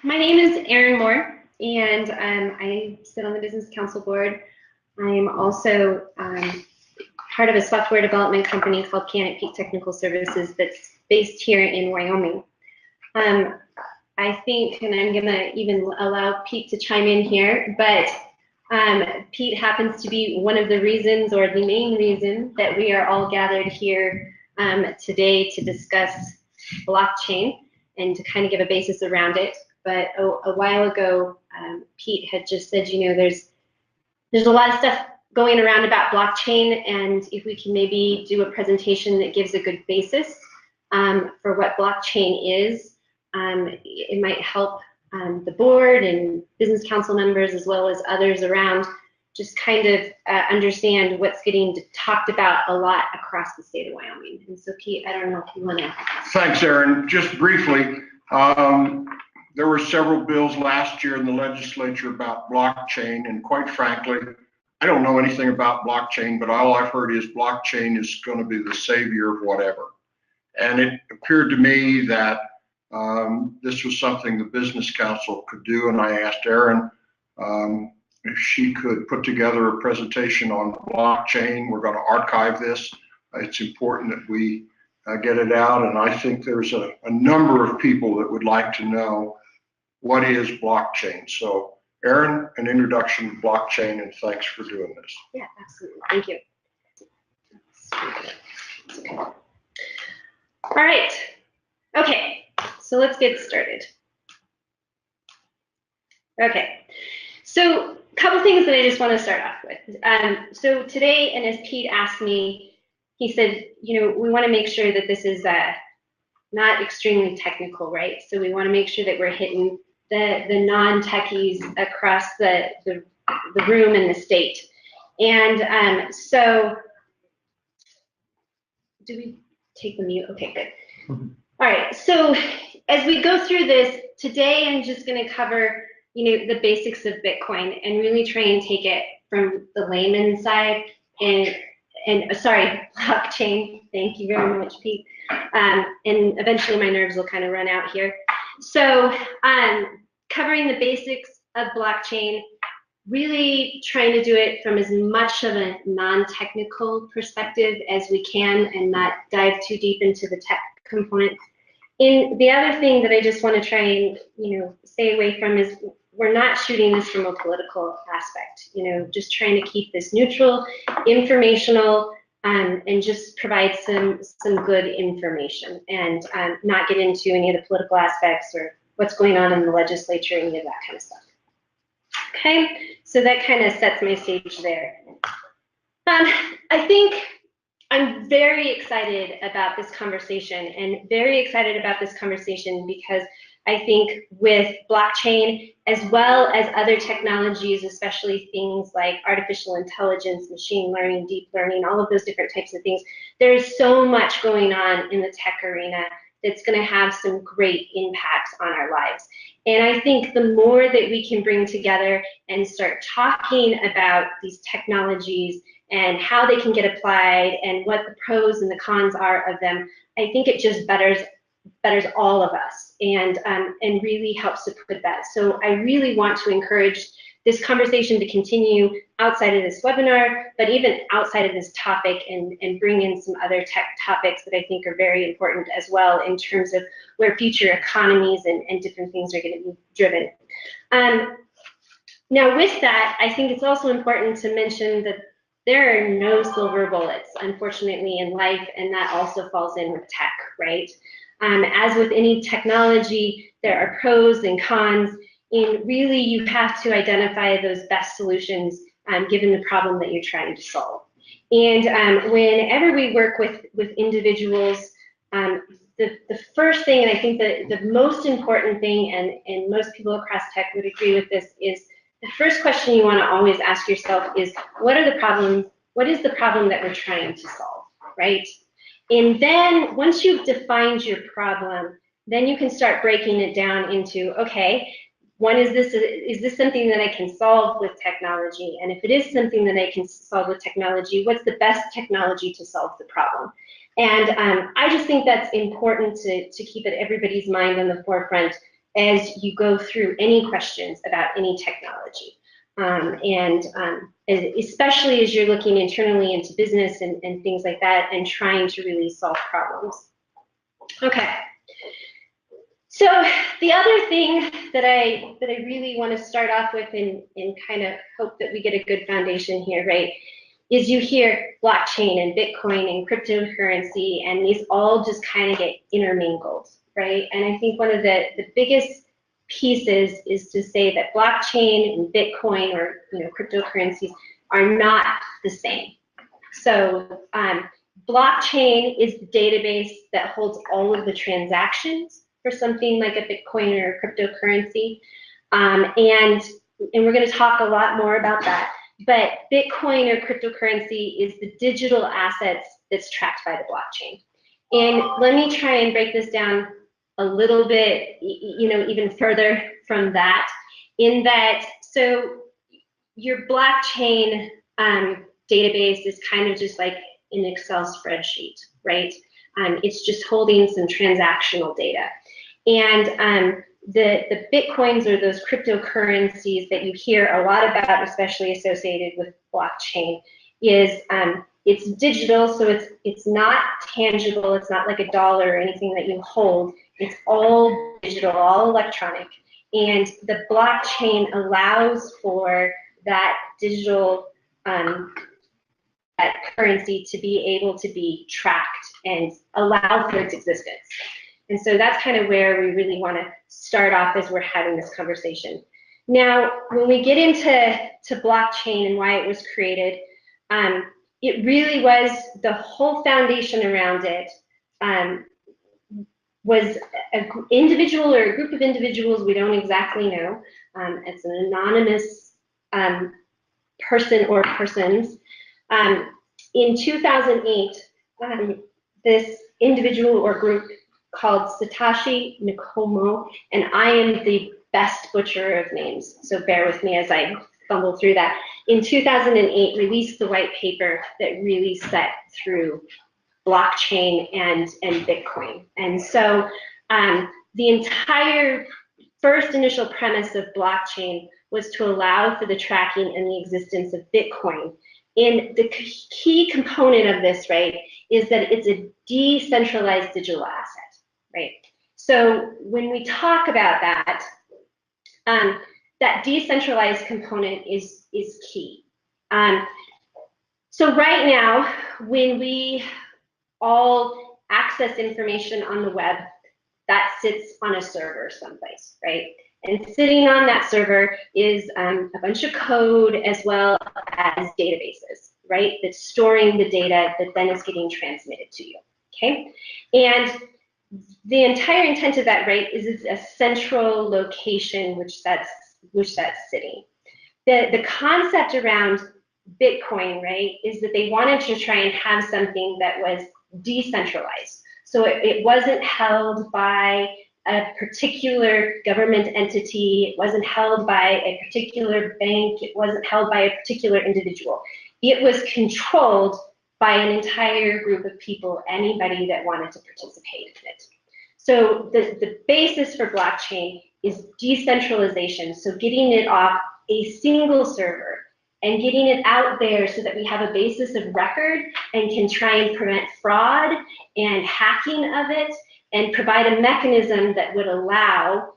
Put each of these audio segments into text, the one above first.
My name is Erin Moore, and I sit on the Business Council Board. I am also part of a software development company called Planet Peak Technical Services that's based here in Wyoming. I think, and I'm going to even allow Pete to chime in here, but Pete happens to be one of the reasons, or the main reason, that we are all gathered here today to discuss blockchain and to kind of give a basis around it. But a while ago, Pete had just said, you know, there's a lot of stuff going around about blockchain, and if we can maybe do a presentation that gives a good basis for what blockchain is, it might help the board and business council members as well as others around just kind of understand what's getting talked about a lot across the state of Wyoming. And so Pete, I don't know if you want to. Thanks, Erin. Just briefly, there were several bills last year in the legislature about blockchain, and quite frankly, I don't know anything about blockchain, but all I've heard is blockchain is going to be the savior of whatever. And it appeared to me that this was something the Business Council could do, and I asked Erin if she could put together a presentation on blockchain. We're going to archive this. It's important that we get it out, and I think there's a number of people that would like to know what is blockchain. So Erin, an introduction to blockchain, and thanks for doing this. Yeah, absolutely. Thank you. Okay. All right. Okay, so let's get started. Okay, so a couple things that I just want to start off with. So today, and as Pete asked me, he said, you know, we want to make sure that this is not extremely technical, right? So we want to make sure that we're hitting the non-techies across the room and the state. And so, do we take the mute? Okay, good. Mm-hmm. All right, so as we go through this, today I'm just going to cover, you know, the basics of Bitcoin and really try and take it from the layman side and sorry, blockchain. Thank you very much, Pete. And eventually my nerves will kind of run out here. So covering the basics of blockchain, really trying to do it from as much of a non-technical perspective as we can and not dive too deep into the tech component. And the other thing that I just want to try and, you know, stay away from is we're not shooting this from a political aspect, you know, just trying to keep this neutral, informational, and just provide some good information and not get into any of the political aspects or what's going on in the legislature, any of that kind of stuff. Okay, so that kind of sets my stage there. I think I'm very excited about this conversation, and very excited about this conversation because I think with blockchain, as well as other technologies, especially things like artificial intelligence, machine learning, deep learning, all of those different types of things, there's so much going on in the tech arena that's going to have some great impacts on our lives. And I think the more that we can bring together and start talking about these technologies and how they can get applied and what the pros and the cons are of them, I think it just betters all of us and really helps to put that. So I really want to encourage this conversation to continue outside of this webinar, but even outside of this topic, and bring in some other tech topics that I think are very important as well in terms of where future economies and different things are going to be driven. Now with that, I think it's also important to mention that there are no silver bullets, unfortunately, in life, and that also falls in with tech, right? As with any technology, there are pros and cons, and really you have to identify those best solutions given the problem that you're trying to solve. And whenever we work with individuals, the first thing, and I think the most important thing, and most people across tech would agree with this, is the first question you want to always ask yourself is, what is the problem that we're trying to solve, right? And then once you've defined your problem, then you can start breaking it down into, okay, one, is this something that I can solve with technology? And if it is something that I can solve with technology, what's the best technology to solve the problem? And I just think that's important to keep at everybody's mind on the forefront as you go through any questions about any technology. Especially as you're looking internally into business and things like that and trying to really solve problems. Okay. So the other thing that I really want to start off with and kind of hope that we get a good foundation here, right, is you hear blockchain and Bitcoin and cryptocurrency, and these all just kind of get intermingled, right? And I think one of the biggest pieces is to say that blockchain and Bitcoin, or cryptocurrencies, are not the same. So blockchain is the database that holds all of the transactions for something like a Bitcoin or a cryptocurrency, and we're going to talk a lot more about that. But Bitcoin or cryptocurrency is the digital assets that's tracked by the blockchain. And let me try and break this down a little bit, even further from that, in that, so your blockchain database is kind of just like an Excel spreadsheet, right? It's just holding some transactional data. And the Bitcoins, or those cryptocurrencies that you hear a lot about, especially associated with blockchain, is it's digital, so it's not tangible. It's not like a dollar or anything that you hold. It's all digital, all electronic. And the blockchain allows for that digital that currency to be able to be tracked and allow for its existence. And so that's kind of where we really want to start off as we're having this conversation. Now, when we get into blockchain and why it was created, it really was, the whole foundation around it was an individual or a group of individuals, we don't exactly know. It's an anonymous person or persons. In 2008, this individual or group called Satoshi Nakamoto, and I am the best butcher of names, so bear with me as I fumble through that, in 2008 released the white paper that really set through blockchain and Bitcoin. And so the entire first initial premise of blockchain was to allow for the tracking and the existence of Bitcoin. And the key component of this, right, is that it's a decentralized digital asset, right? So when we talk about that, that decentralized component is key. So right now, when we all access information on the web, that sits on a server someplace, right? And sitting on that server is a bunch of code as well as databases, right? That's storing the data that then is getting transmitted to you, okay? And the entire intent of that, right, is it's a central location which that's sitting. The concept around Bitcoin, right, is that they wanted to try and have something that was decentralized. So it wasn't held by a particular government entity, it wasn't held by a particular bank, it wasn't held by a particular individual. It was controlled by an entire group of people, anybody that wanted to participate in it. So the basis for blockchain is decentralization, so getting it off a single server and getting it out there so that we have a basis of record and can try and prevent fraud and hacking of it, and provide a mechanism that would allow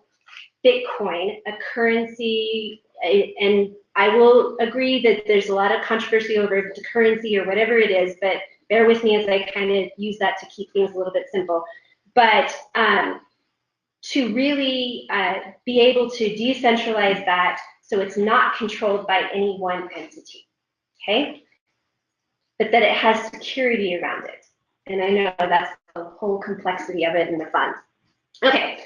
Bitcoin, a currency, and I will agree that there's a lot of controversy over the currency or whatever it is, but bear with me as I kind of use that to keep things a little bit simple. But to really be able to decentralize that so it's not controlled by any one entity, okay? But that it has security around it. And I know that's the whole complexity of it and the fun. Okay,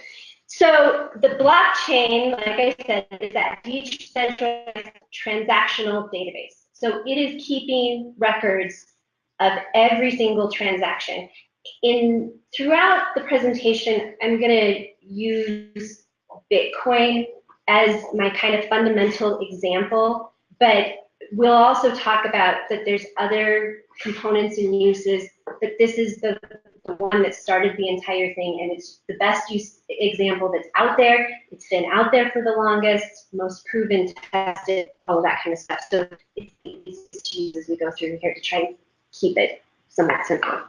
so the blockchain, like I said, is that decentralized transactional database. So it is keeping records of every single transaction. Throughout the presentation, I'm going to use Bitcoin as my kind of fundamental example, but we'll also talk about that there's other components and uses, but this is the the one that started the entire thing, and it's the best use example that's out there. It's been out there for the longest, most proven, tested, all of that kind of stuff. So it's easy to use as we go through here to try and keep it somewhat simple.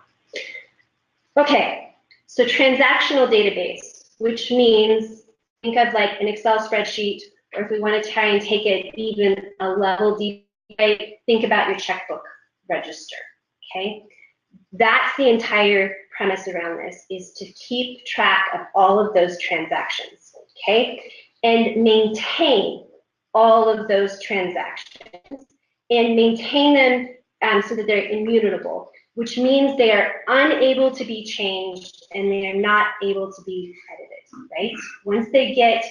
Okay, so transactional database, which means think of like an Excel spreadsheet, or if we want to try and take it even a level deeper, think about your checkbook register, okay? That's the entire premise around this, is to keep track of all of those transactions, okay? And maintain all of those transactions and maintain them so that they're immutable, which means they are unable to be changed and they are not able to be edited, right? Once they get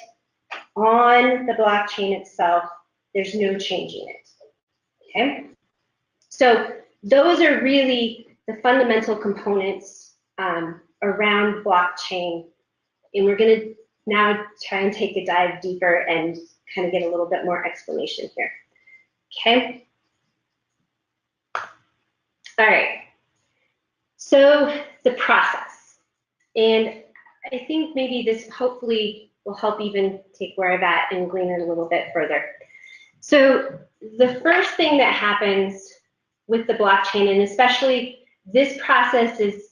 on the blockchain itself, there's no changing it, okay? So those are really the fundamental components around blockchain, and we're going to now try and take a dive deeper and kind of get a little bit more explanation here, okay? All right, so the process, and I think maybe this hopefully will help even take where I'm at and glean it a little bit further. So the first thing that happens with the blockchain, and especially this process is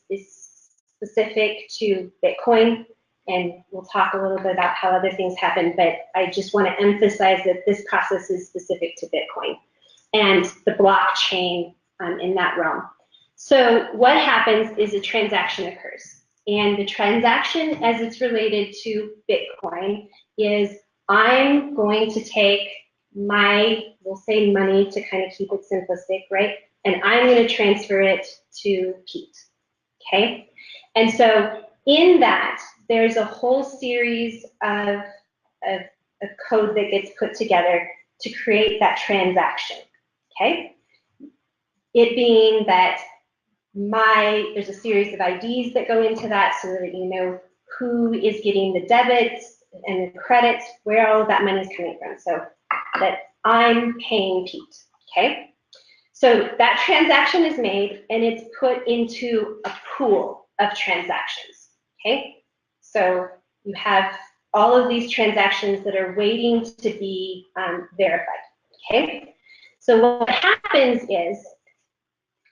specific to Bitcoin, and we'll talk a little bit about how other things happen, but I just want to emphasize that this process is specific to Bitcoin and the blockchain in that realm. So what happens is a transaction occurs, and the transaction as it's related to Bitcoin is I'm going to take my, we'll say money to kind of keep it simplistic, right? And I'm going to transfer it to Pete, okay? And so in that, there's a whole series of code that gets put together to create that transaction, okay? It being that there's a series of IDs that go into that so that you know who is getting the debits and the credits, where all of that money is coming from, so that I'm paying Pete, okay? So that transaction is made and it's put into a pool of transactions, okay? So you have all of these transactions that are waiting to be verified, okay? So what happens is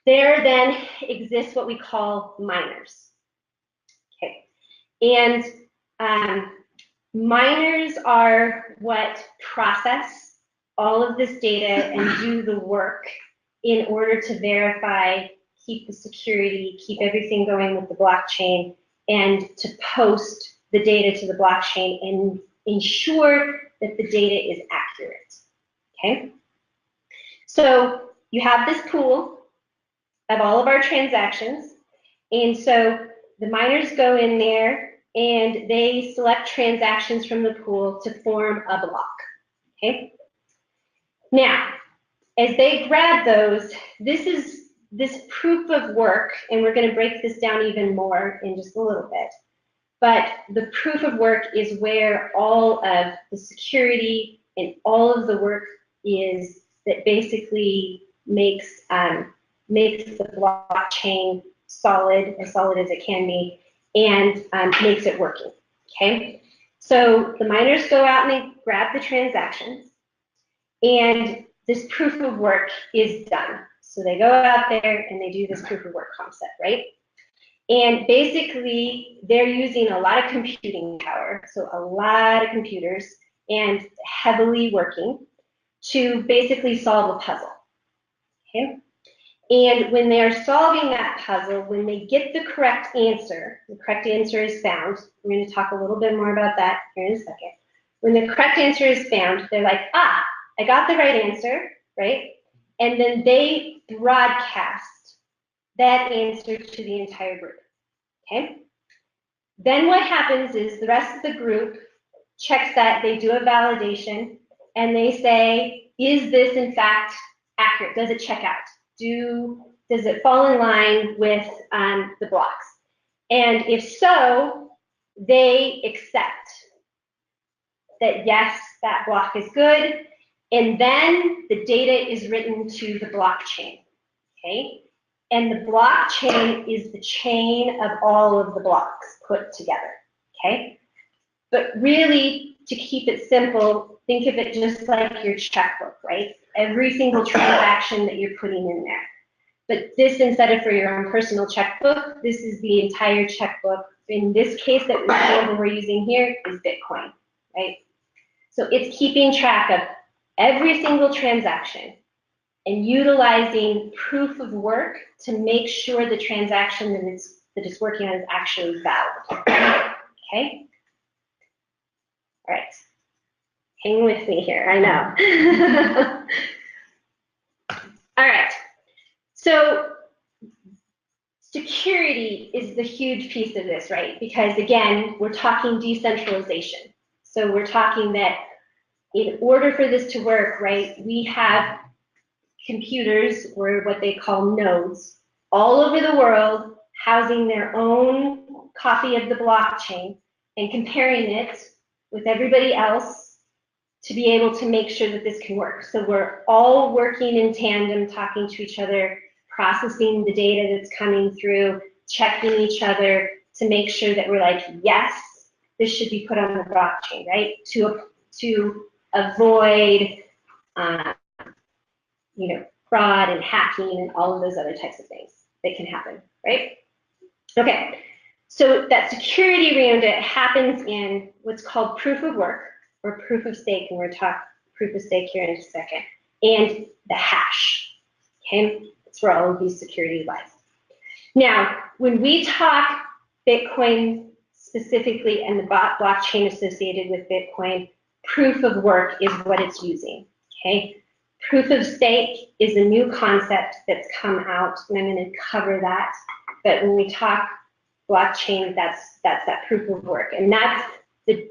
there then exists what we call miners, okay? And miners are what process all of this data and do the work in order to verify, keep the security, keep everything going with the blockchain, and to post the data to the blockchain and ensure that the data is accurate, okay? So you have this pool of all of our transactions, and so the miners go in there and they select transactions from the pool to form a block, okay? Now, as they grab those, this proof of work, and we're going to break this down even more in just a little bit, but the proof of work is where all of the security and all of the work is that basically makes the blockchain solid as it can be, and makes it working, okay? So the miners go out and they grab the transactions, and this proof of work is done. So they go out there and they do this proof of work concept, right? And basically, they're using a lot of computing power, so a lot of computers, and heavily working to basically solve a puzzle, okay? And when they're solving that puzzle, when they get the correct answer is found. We're going to talk a little bit more about that here in a second. When the correct answer is found, they're like, ah, I got the right answer, right? And then they broadcast that answer to the entire group, okay? Then what happens is the rest of the group checks that, they do a validation, and they say, is this in fact accurate? Does it check out? Does it fall in line with the blocks? And if so, they accept that yes, that block is good, and then the data is written to the blockchain, okay? And the blockchain is the chain of all of the blocks put together, okay? But really, to keep it simple, think of it just like your checkbook, right? Every single transaction that you're putting in there. But this, instead of for your own personal checkbook, this is the entire checkbook. In this case that we're using here is Bitcoin, right? So it's keeping track of every single transaction and utilizing proof of work to make sure the transaction that it's working on is actually valid, okay? All right, hang with me here, I know. All right, so security is the huge piece of this, right? Because again, we're talking decentralization. So we're talking that in order for this to work, right, we have computers, or what they call nodes, all over the world housing their own copy of the blockchain and comparing it with everybody else to be able to make sure that this can work. So we're all working in tandem, talking to each other, processing the data that's coming through, checking each other to make sure that we're like, yes, this should be put on the blockchain, right? To avoid, fraud and hacking and all of those other types of things that can happen, right? Okay, so that security around it happens in what's called proof of work or proof of stake, and we're talking proof of stake here in a second, and the hash, okay? That's where all of these security lies. Now, when we talk Bitcoin specifically and the blockchain associated with Bitcoin, proof of work is what it's using, okay? Proof of stake is a new concept that's come out, and I'm going to cover that. But when we talk blockchain, that's that proof of work, and that's the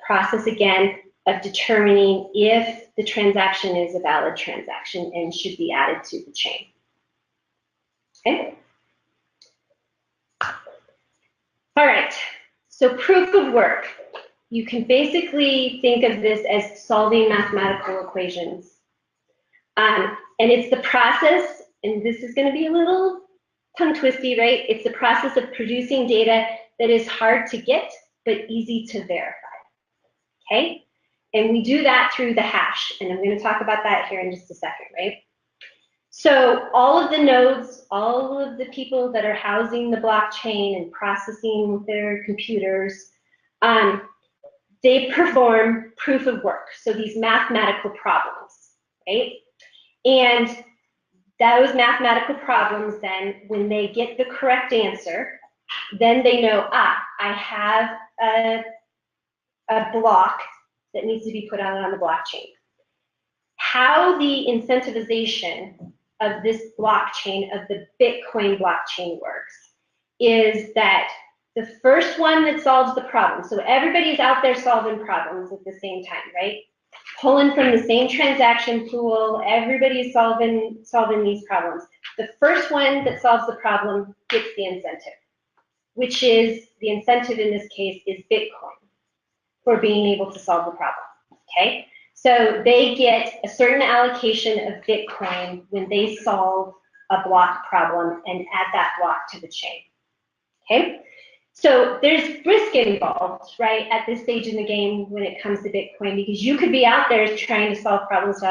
process again of determining if the transaction is a valid transaction and should be added to the chain. Okay. All right. So proof of work. You can basically think of this as solving mathematical equations. And it's the process, and this is going to be a little tongue twisty, right? It's the process of producing data that is hard to get, but easy to verify, okay? And we do that through the hash, and I'm going to talk about that here in just a second, right? So all of the nodes, all of the people that are housing the blockchain and processing with their computers, they perform proof of work, so these mathematical problems, right? And those mathematical problems then, when they get the correct answer, then they know, I have a block that needs to be put on the blockchain. How the incentivization of this blockchain, of the Bitcoin blockchain works, is that the first one that solves the problem, so everybody's out there solving problems at the same time, right? Pulling from the same transaction pool, everybody's solving these problems. The first one that solves the problem gets the incentive, which is, the incentive in this case is Bitcoin for being able to solve the problem, okay? So they get a certain allocation of Bitcoin when they solve a block problem and add that block to the chain, okay? So there's risk involved, right, at this stage in the game when it comes to Bitcoin, because you could be out there trying to solve problems,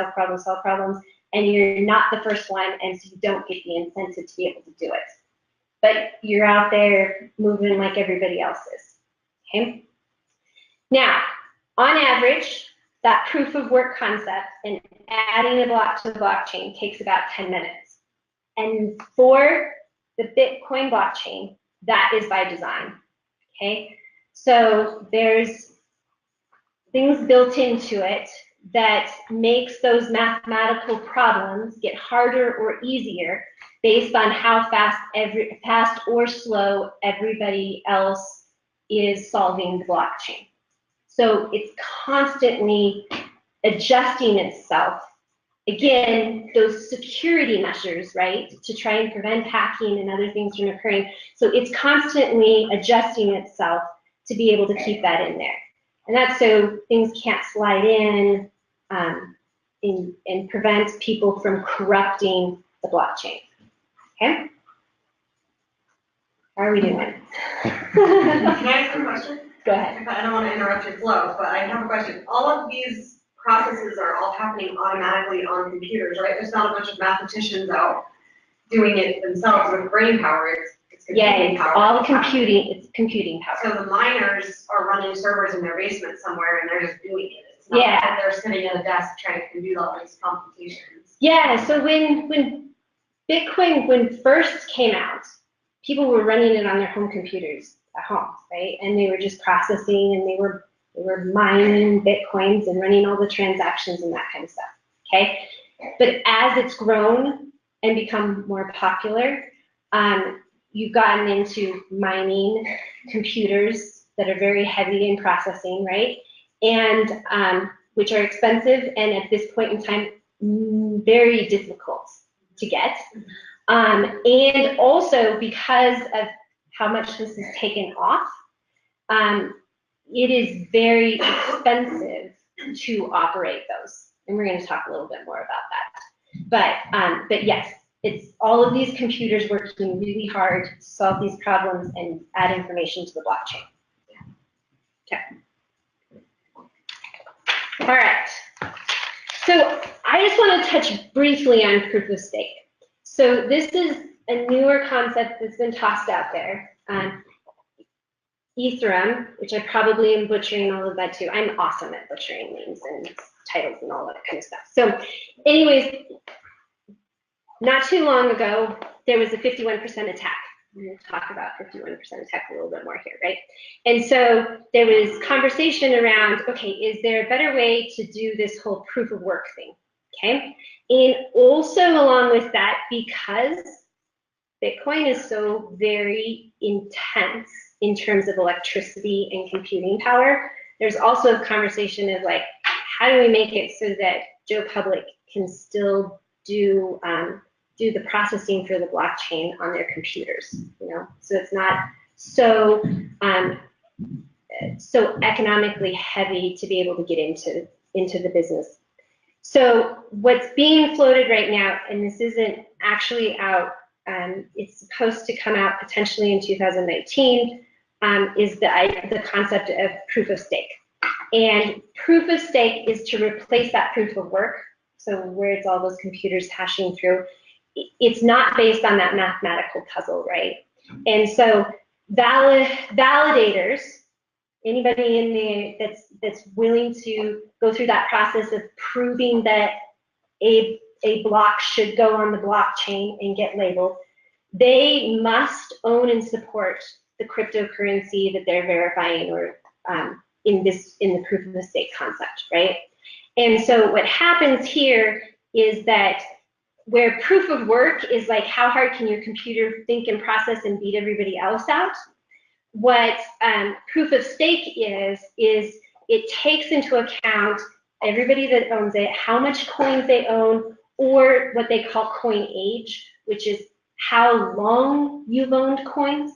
and you're not the first one, and so you don't get the incentive to be able to do it. But you're out there moving like everybody else is, okay? Now, on average, that proof of work concept and adding a block to the blockchain takes about 10 minutes. And for the Bitcoin blockchain, that is by design, okay? So there's things built into it that makes those mathematical problems get harder or easier based on how fast or slow everybody else is solving the blockchain. So it's constantly adjusting itself. Again, those security measures, right, to try and prevent hacking and other things from occurring. So it's constantly adjusting itself to be able to keep that in there. And that's so things can't slide in and prevent people from corrupting the blockchain, okay? How are we doing? Can I ask a question? Go ahead. I don't want to interrupt your flow, but I have a question. All of these processes are all happening automatically on computers, right? There's not a bunch of mathematicians out doing it themselves with brain power. It's computing power. All computing. It's computing power. So the miners are running servers in their basement somewhere, and they're just doing it. It's not that they're sitting at a desk trying to do all these computations. Yeah. So when Bitcoin first came out, people were running it on their home computers at home, right? And they were just processing, and they were mining Bitcoins and running all the transactions and that kind of stuff. Okay. But as it's grown and become more popular, you've gotten into mining computers that are very heavy in processing, right? And which are expensive, and at this point in time, very difficult to get. And also because of how much this is taken off, it is very expensive to operate those. And we're going to talk a little bit more about that. But yes, it's all of these computers working really hard to solve these problems and add information to the blockchain. Okay. All right. So I just want to touch briefly on proof of stake. So this is a newer concept that's been tossed out there. Ethereum, which I probably am butchering all of that too. I'm awesome at butchering names and titles and all that kind of stuff. So anyways, not too long ago, there was a 51% attack. I'm going to talk about 51% attack a little bit more here, right? And so there was conversation around, okay, is there a better way to do this whole proof of work thing, okay? And also along with that, because Bitcoin is so very intense in terms of electricity and computing power, there's also a conversation of like, how do we make it so that Joe Public can still do the processing for the blockchain on their computers, you know? So it's not so so economically heavy to be able to get into the business. So what's being floated right now, and this isn't actually out, it's supposed to come out potentially in 2019, is the concept of proof of stake. And proof of stake is to replace that proof of work. So where it's all those computers hashing through, it's not based on that mathematical puzzle, right? And so validators, anybody in there that's willing to go through that process of proving that a block should go on the blockchain and get labeled, they must own and support the cryptocurrency that they're verifying, or in the proof of the stake concept, right? And so what happens here is that where proof of work is like, how hard can your computer think and process and beat everybody else out? What proof of stake is it takes into account everybody that owns it, how much coins they own, or what they call coin age, which is how long you've owned coins,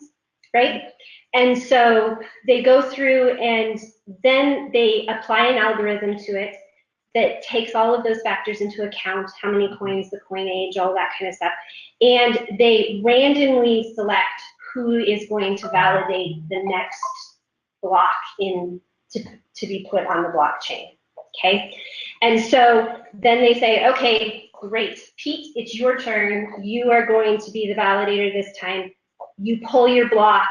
right? And so they go through and then they apply an algorithm to it that takes all of those factors into account, how many coins, the coin age, all that kind of stuff. And they randomly select who is going to validate the next block to be put on the blockchain, okay? And so then they say, okay, great, Pete, it's your turn. You are going to be the validator this time. You pull your block,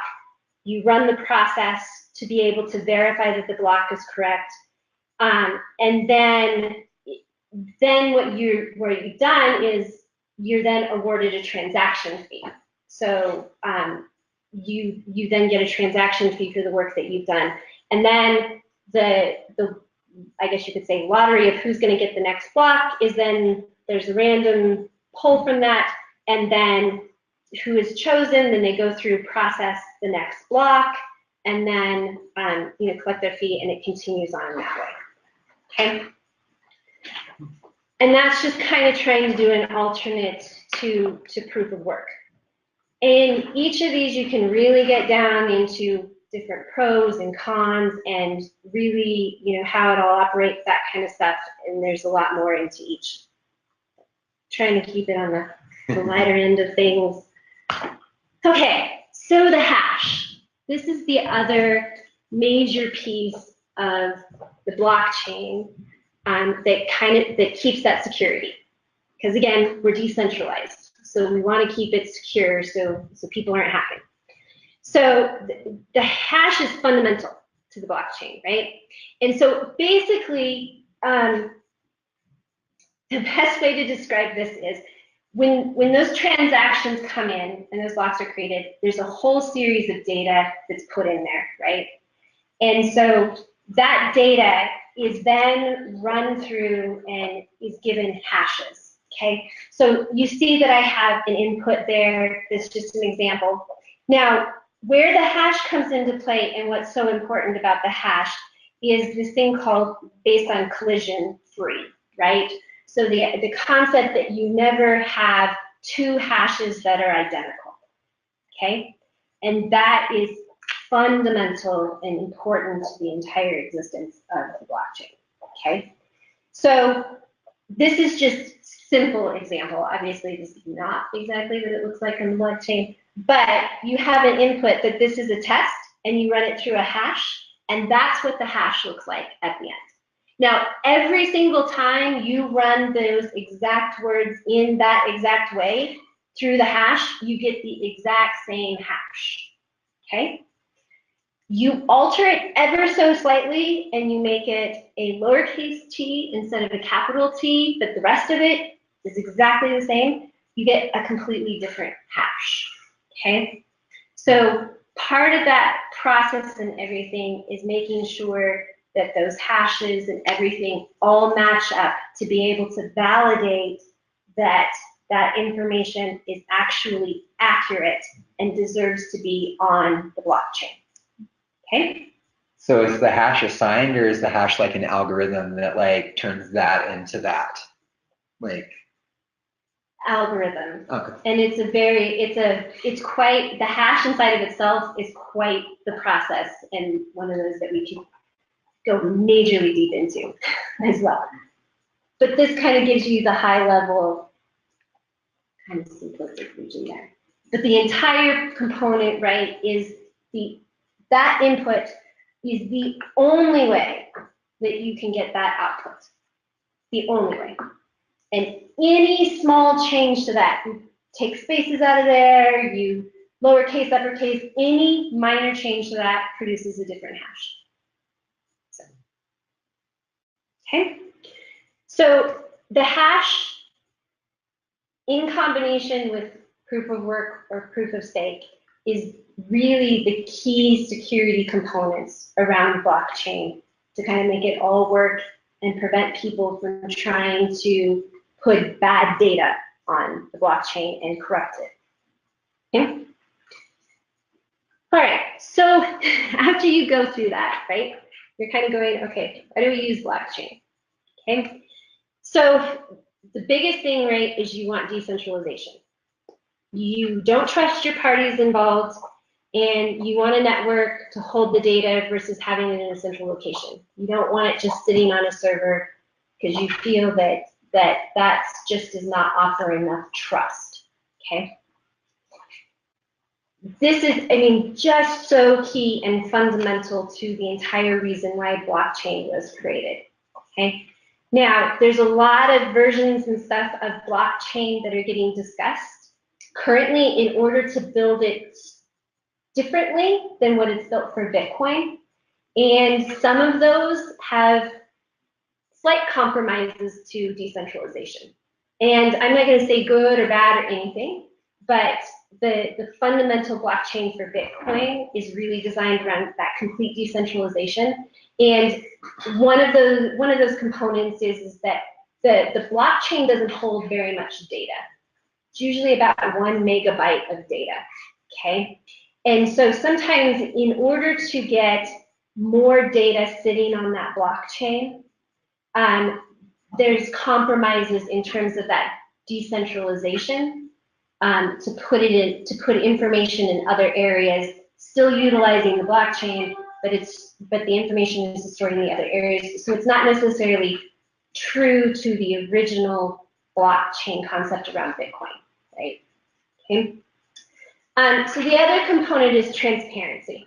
you run the process to be able to verify that the block is correct. And then what you've done is you're then awarded a transaction fee. So you then get a transaction fee for the work that you've done. And then the I guess you could say lottery of who's going to get the next block is then there's a random pull from that, and then who is chosen, then they go through, process the next block, and then collect their fee, and it continues on that way. Okay, and that's just kind of trying to do an alternate to proof of work. In each of these, you can really get down into different pros and cons, and really, how it all operates, that kind of stuff. And there's a lot more into each. Trying to keep it on the lighter end of things. Okay, So the hash, this is the other major piece of the blockchain that keeps that security. Because again, we're decentralized, so we want to keep it secure so people aren't hacking. So the hash is fundamental to the blockchain, right? And so basically, the best way to describe this is when those transactions come in and those blocks are created, there's a whole series of data that's put in there, right? And so that data is then run through and is given hashes, okay? So you see that I have an input there. That's just an example. Now, where the hash comes into play and what's so important about the hash is this thing called based on collision free, right? So the concept that you never have two hashes that are identical, okay? And that is fundamental and important to the entire existence of the blockchain, okay? So this is just simple example. Obviously, this is not exactly what it looks like on the blockchain, but you have an input that this is a test, and you run it through a hash, and that's what the hash looks like at the end. Now, every single time you run those exact words in that exact way through the hash, you get the exact same hash, okay? You alter it ever so slightly, and you make it a lowercase t instead of a capital T, but the rest of it is exactly the same, you get a completely different hash, okay? So part of that process and everything is making sure that those hashes and everything all match up to be able to validate that that information is actually accurate and deserves to be on the blockchain. Okay? So is the hash assigned, or is the hash like an algorithm that like turns that into that? Like Algorithm. okay. And it's quite, the hash inside of itself is quite the process, and one of those that we can go majorly deep into as well. But this kind of gives you the high level, kind of simplistic region there. But the entire component, right, is that input is the only way that you can get that output. The only way. And any small change to that, you take spaces out of there, you lowercase, uppercase, any minor change to that produces a different hash. So, okay? So the hash, in combination with proof of work or proof of stake, is really the key security components around blockchain to kind of make it all work and prevent people from trying to put bad data on the blockchain and corrupt it. Okay? All right, so after you go through that, right, you're kind of going, okay, why do we use blockchain? Okay, so the biggest thing, right, is you want decentralization. You don't trust your parties involved, and you want a network to hold the data versus having it in a central location. You don't want it just sitting on a server because you feel that that's just does not offer enough trust, okay? This is, I mean, just so key and fundamental to the entire reason why blockchain was created, okay? Now, there's a lot of versions and stuff of blockchain that are getting discussed currently in order to build it differently than what it's built for Bitcoin. And some of those have slight compromises to decentralization. And I'm not going to say good or bad or anything, but the fundamental blockchain for Bitcoin is really designed around that complete decentralization. And one of those components is that the blockchain doesn't hold very much data. It's usually about 1 megabyte of data, okay? And so sometimes in order to get more data sitting on that blockchain, there's compromises in terms of that decentralization to put information in other areas, still utilizing the blockchain, but the information is stored in the other areas. So it's not necessarily true to the original blockchain concept around Bitcoin, right? Okay. So the other component is transparency.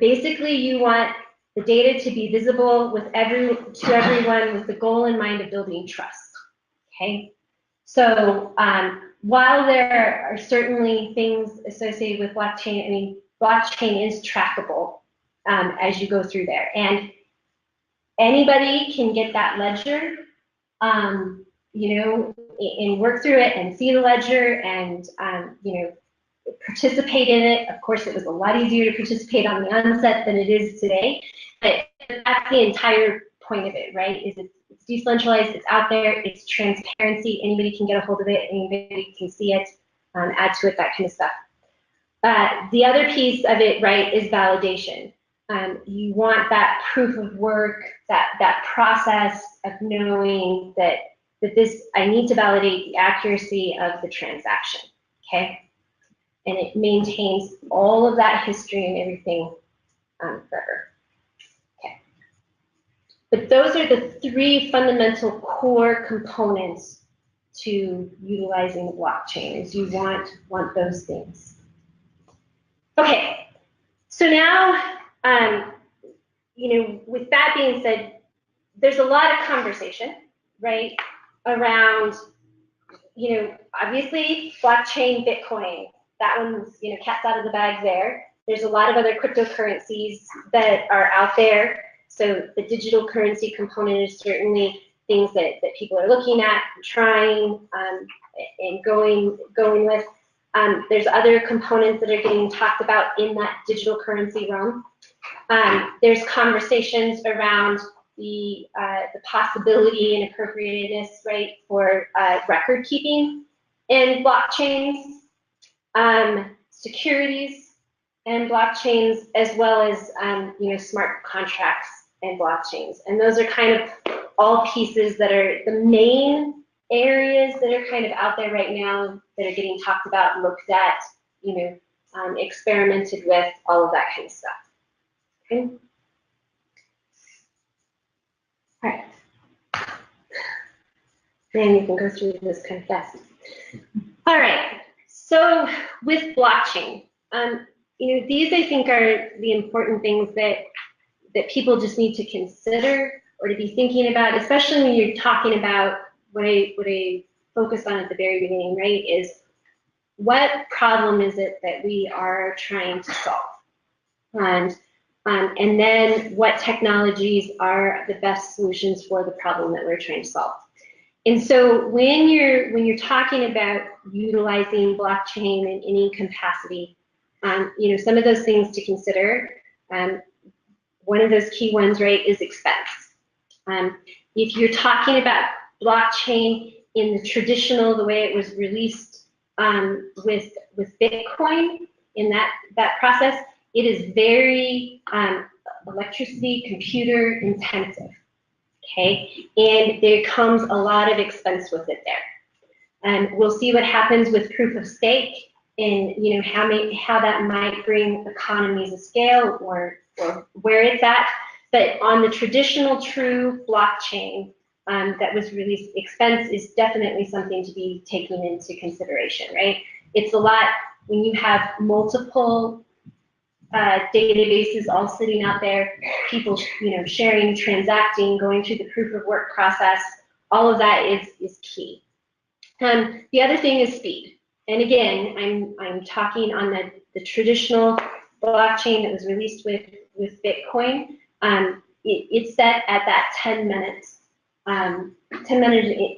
Basically, you want the data to be visible to everyone with the goal in mind of building trust. Okay. So while there are certainly things associated with blockchain, I mean, blockchain is trackable as you go through there, and anybody can get that ledger, you know, and work through it and see the ledger and you know, participate in it. Of course, it was a lot easier to participate on the onset than it is today, but that's the entire point of it, right? Is it's decentralized, it's out there, it's transparency, anybody can get a hold of it, anybody can see it, add to it, that kind of stuff. The other piece of it, right, is validation. You want that proof of work, that process of knowing that this, I need to validate the accuracy of the transaction, okay? And it maintains all of that history and everything forever. Okay. But those are the three fundamental core components to utilizing the blockchain, is you want those things. Okay, so now, you know, with that being said, there's a lot of conversation, right, around, you know, obviously blockchain, Bitcoin, that one's, you know, cat's out of the bag there. There's a lot of other cryptocurrencies that are out there. So the digital currency component is certainly things that people are looking at, trying, and going with. There's other components that are getting talked about in that digital currency realm. There's conversations around the possibility and appropriateness, right, for record keeping in blockchains, securities and blockchains, as well as you know, smart contracts and blockchains. And those are kind of all pieces that are the main areas that are kind of out there right now that are getting talked about, looked at, you know, experimented with, all of that kind of stuff. Okay. All right. And you can go through this kind of fast. All right. So with blockchain, you know, these I think are the important things that people just need to consider or to be thinking about, especially when you're talking about what I focused on at the very beginning, right? Is what problem is it that we are trying to solve, and then what technologies are the best solutions for the problem that we're trying to solve. And so when you're talking about utilizing blockchain in any capacity, you know, some of those things to consider. One of those key ones, right, is expense. If you're talking about blockchain in the traditional, the way it was released with Bitcoin, in that process, it is very electricity, computer intensive. Okay, and there comes a lot of expense with it there. And we'll see what happens with proof of stake, and you know, how that might bring economies of scale or where it's at. But on the traditional true blockchain that was released, expense is definitely something to be taken into consideration, right? It's a lot when you have multiple databases all sitting out there, people, you know, sharing, transacting, going through the proof of work process. All of that is key. The other thing is speed. And again, I'm talking on the traditional blockchain that was released with Bitcoin. It's set at that 10-minute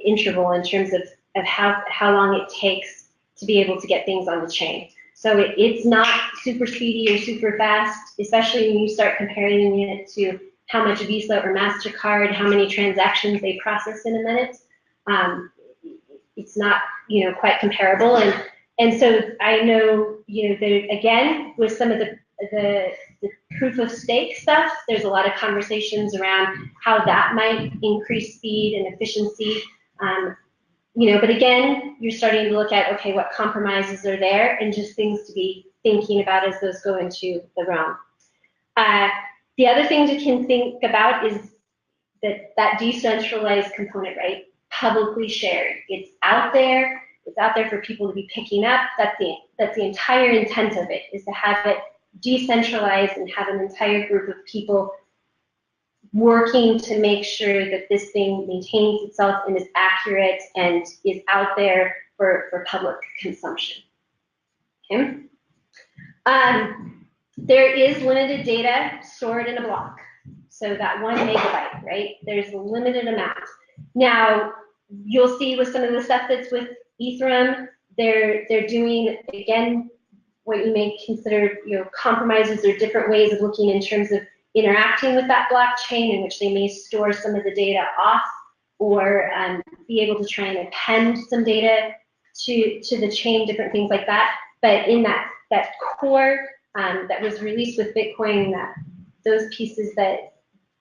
interval in terms of how long it takes to be able to get things on the chain. So it's not super speedy or super fast, especially when you start comparing it to how much Visa or MasterCard, how many transactions they process in a minute. It's not, you know, quite comparable. And so I know, you know, that again, with some of the proof of stake stuff, there's a lot of conversations around how that might increase speed and efficiency. You know, but again, you're starting to look at, okay, what compromises are there, and just things to be thinking about as those go into the realm. The other thing to can think about is that decentralized component, right? Publicly shared. It's out there. It's out there for people to be picking up. That's the entire intent of it, is to have it decentralized and have an entire group of people working to make sure that this thing maintains itself and is accurate and is out there for public consumption. Okay? There is limited data stored in a block. So that 1 megabyte, right? There's a limited amount. Now, you'll see with some of the stuff that's with Ethereum, they're doing, again, what you may consider, compromises or different ways of looking in terms of interacting with that blockchain, in which they may store some of the data off or be able to try and append some data to the chain, different things like that. But in that core that was released with Bitcoin, those pieces that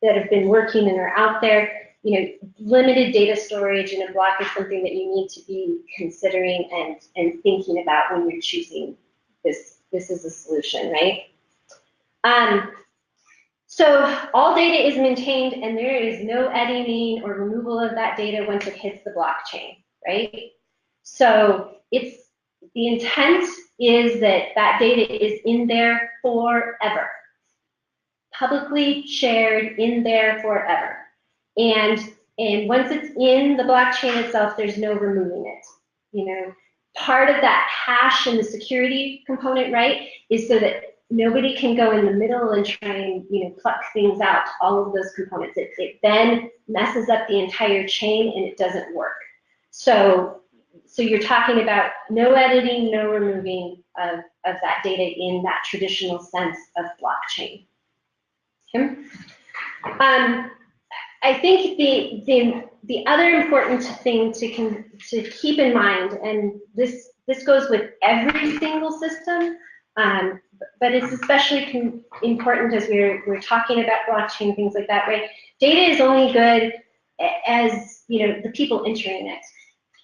have been working and are out there, limited data storage in a block is something that you need to be considering and thinking about when you're choosing this as a solution, right? So all data is maintained, and there is no editing or removal of that data once it hits the blockchain, right? So the intent is that data is in there forever, publicly shared in there forever. And once it's in the blockchain itself, there's no removing it. Part of that hash and the security component, right, is so that nobody can go in the middle and try and pluck things out, all of those components. It then messes up the entire chain and it doesn't work. So you're talking about no editing, no removing of that data in that traditional sense of blockchain. Okay? I think the other important thing to keep in mind, and this goes with every single system, but it's especially important as we're talking about blockchain, things like that, right? Data is only good as the people entering it.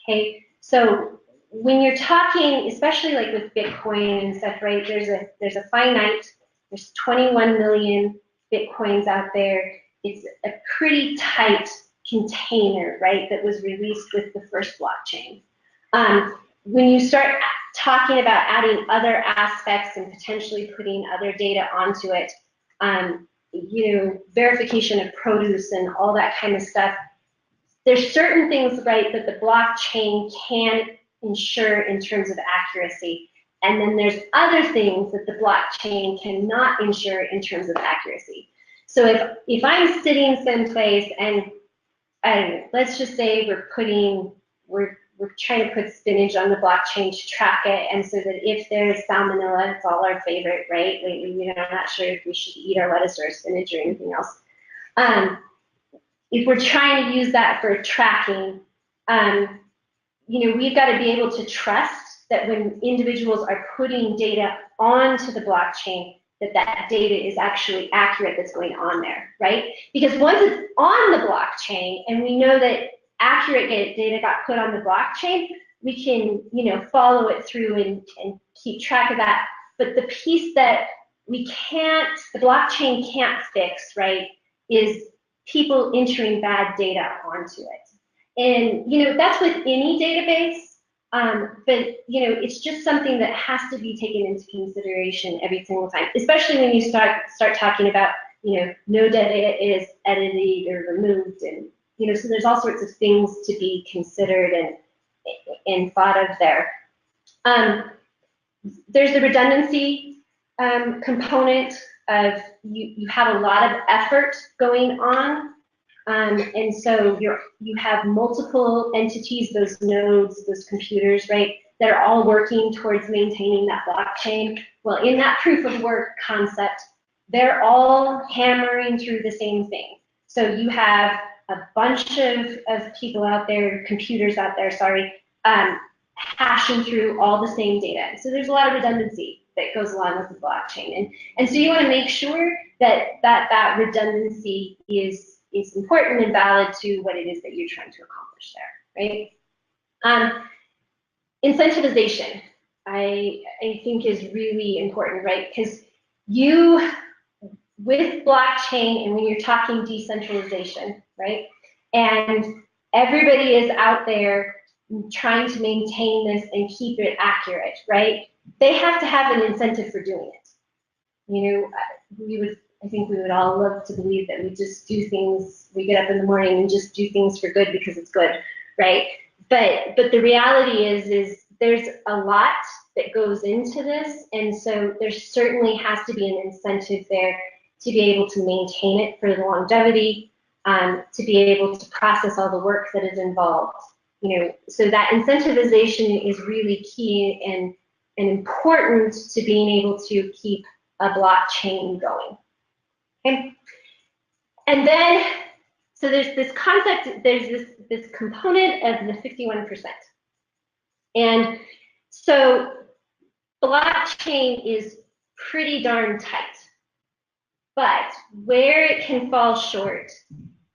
Okay, so when you're talking, especially like with Bitcoin and stuff, right? There's a finite. There's 21 million Bitcoins out there. It's a pretty tight container, right? That was released with the first blockchain. When you start talking about adding other aspects and potentially putting other data onto it, verification of produce and all that kind of stuff, there's certain things, right, that the blockchain can ensure in terms of accuracy. And then there's other things that the blockchain cannot ensure in terms of accuracy. So if I'm sitting someplace and let's just say we're trying to put spinach on the blockchain to track it, and so that if there's salmonella, it's all our favorite, right? Lately, I'm not sure if we should eat our lettuce or spinach or anything else. If we're trying to use that for tracking, we've got to be able to trust that when individuals are putting data onto the blockchain, that data is actually accurate that's going on there, right? Because once it's on the blockchain and we know that accurate data got put on the blockchain, we can, follow it through and keep track of that. But the piece that the blockchain can't fix, right, is people entering bad data onto it. And, that's with any database. But it's just something that has to be taken into consideration every single time, especially when you start talking about, no data is edited or removed, and so there's all sorts of things to be considered and thought of there. There's the redundancy component of you have a lot of effort going on. And so you have multiple entities, those nodes, those computers, right, that are all working towards maintaining that blockchain. Well, in that proof of work concept, they're all hammering through the same thing. So you have a bunch of people out there, computers out there, hashing through all the same data. So there's a lot of redundancy that goes along with the blockchain. And so you want to make sure that redundancy is important and valid to what it is that you're trying to accomplish there, right? Incentivization, I think, is really important, right? Because with blockchain, and when you're talking decentralization, right, and everybody is out there trying to maintain this and keep it accurate, right? They have to have an incentive for doing it. You know, I think we would all love to believe that we just do things, we get up in the morning and just do things for good because it's good, right? But the reality is there's a lot that goes into this, and so there certainly has to be an incentive there to be able to maintain it for the longevity, to be able to process all the work that is involved. You know, so that incentivization is really key and important to being able to keep a blockchain going. Okay. And then, so there's this concept, there's this component of the 51%. And so blockchain is pretty darn tight. But where it can fall short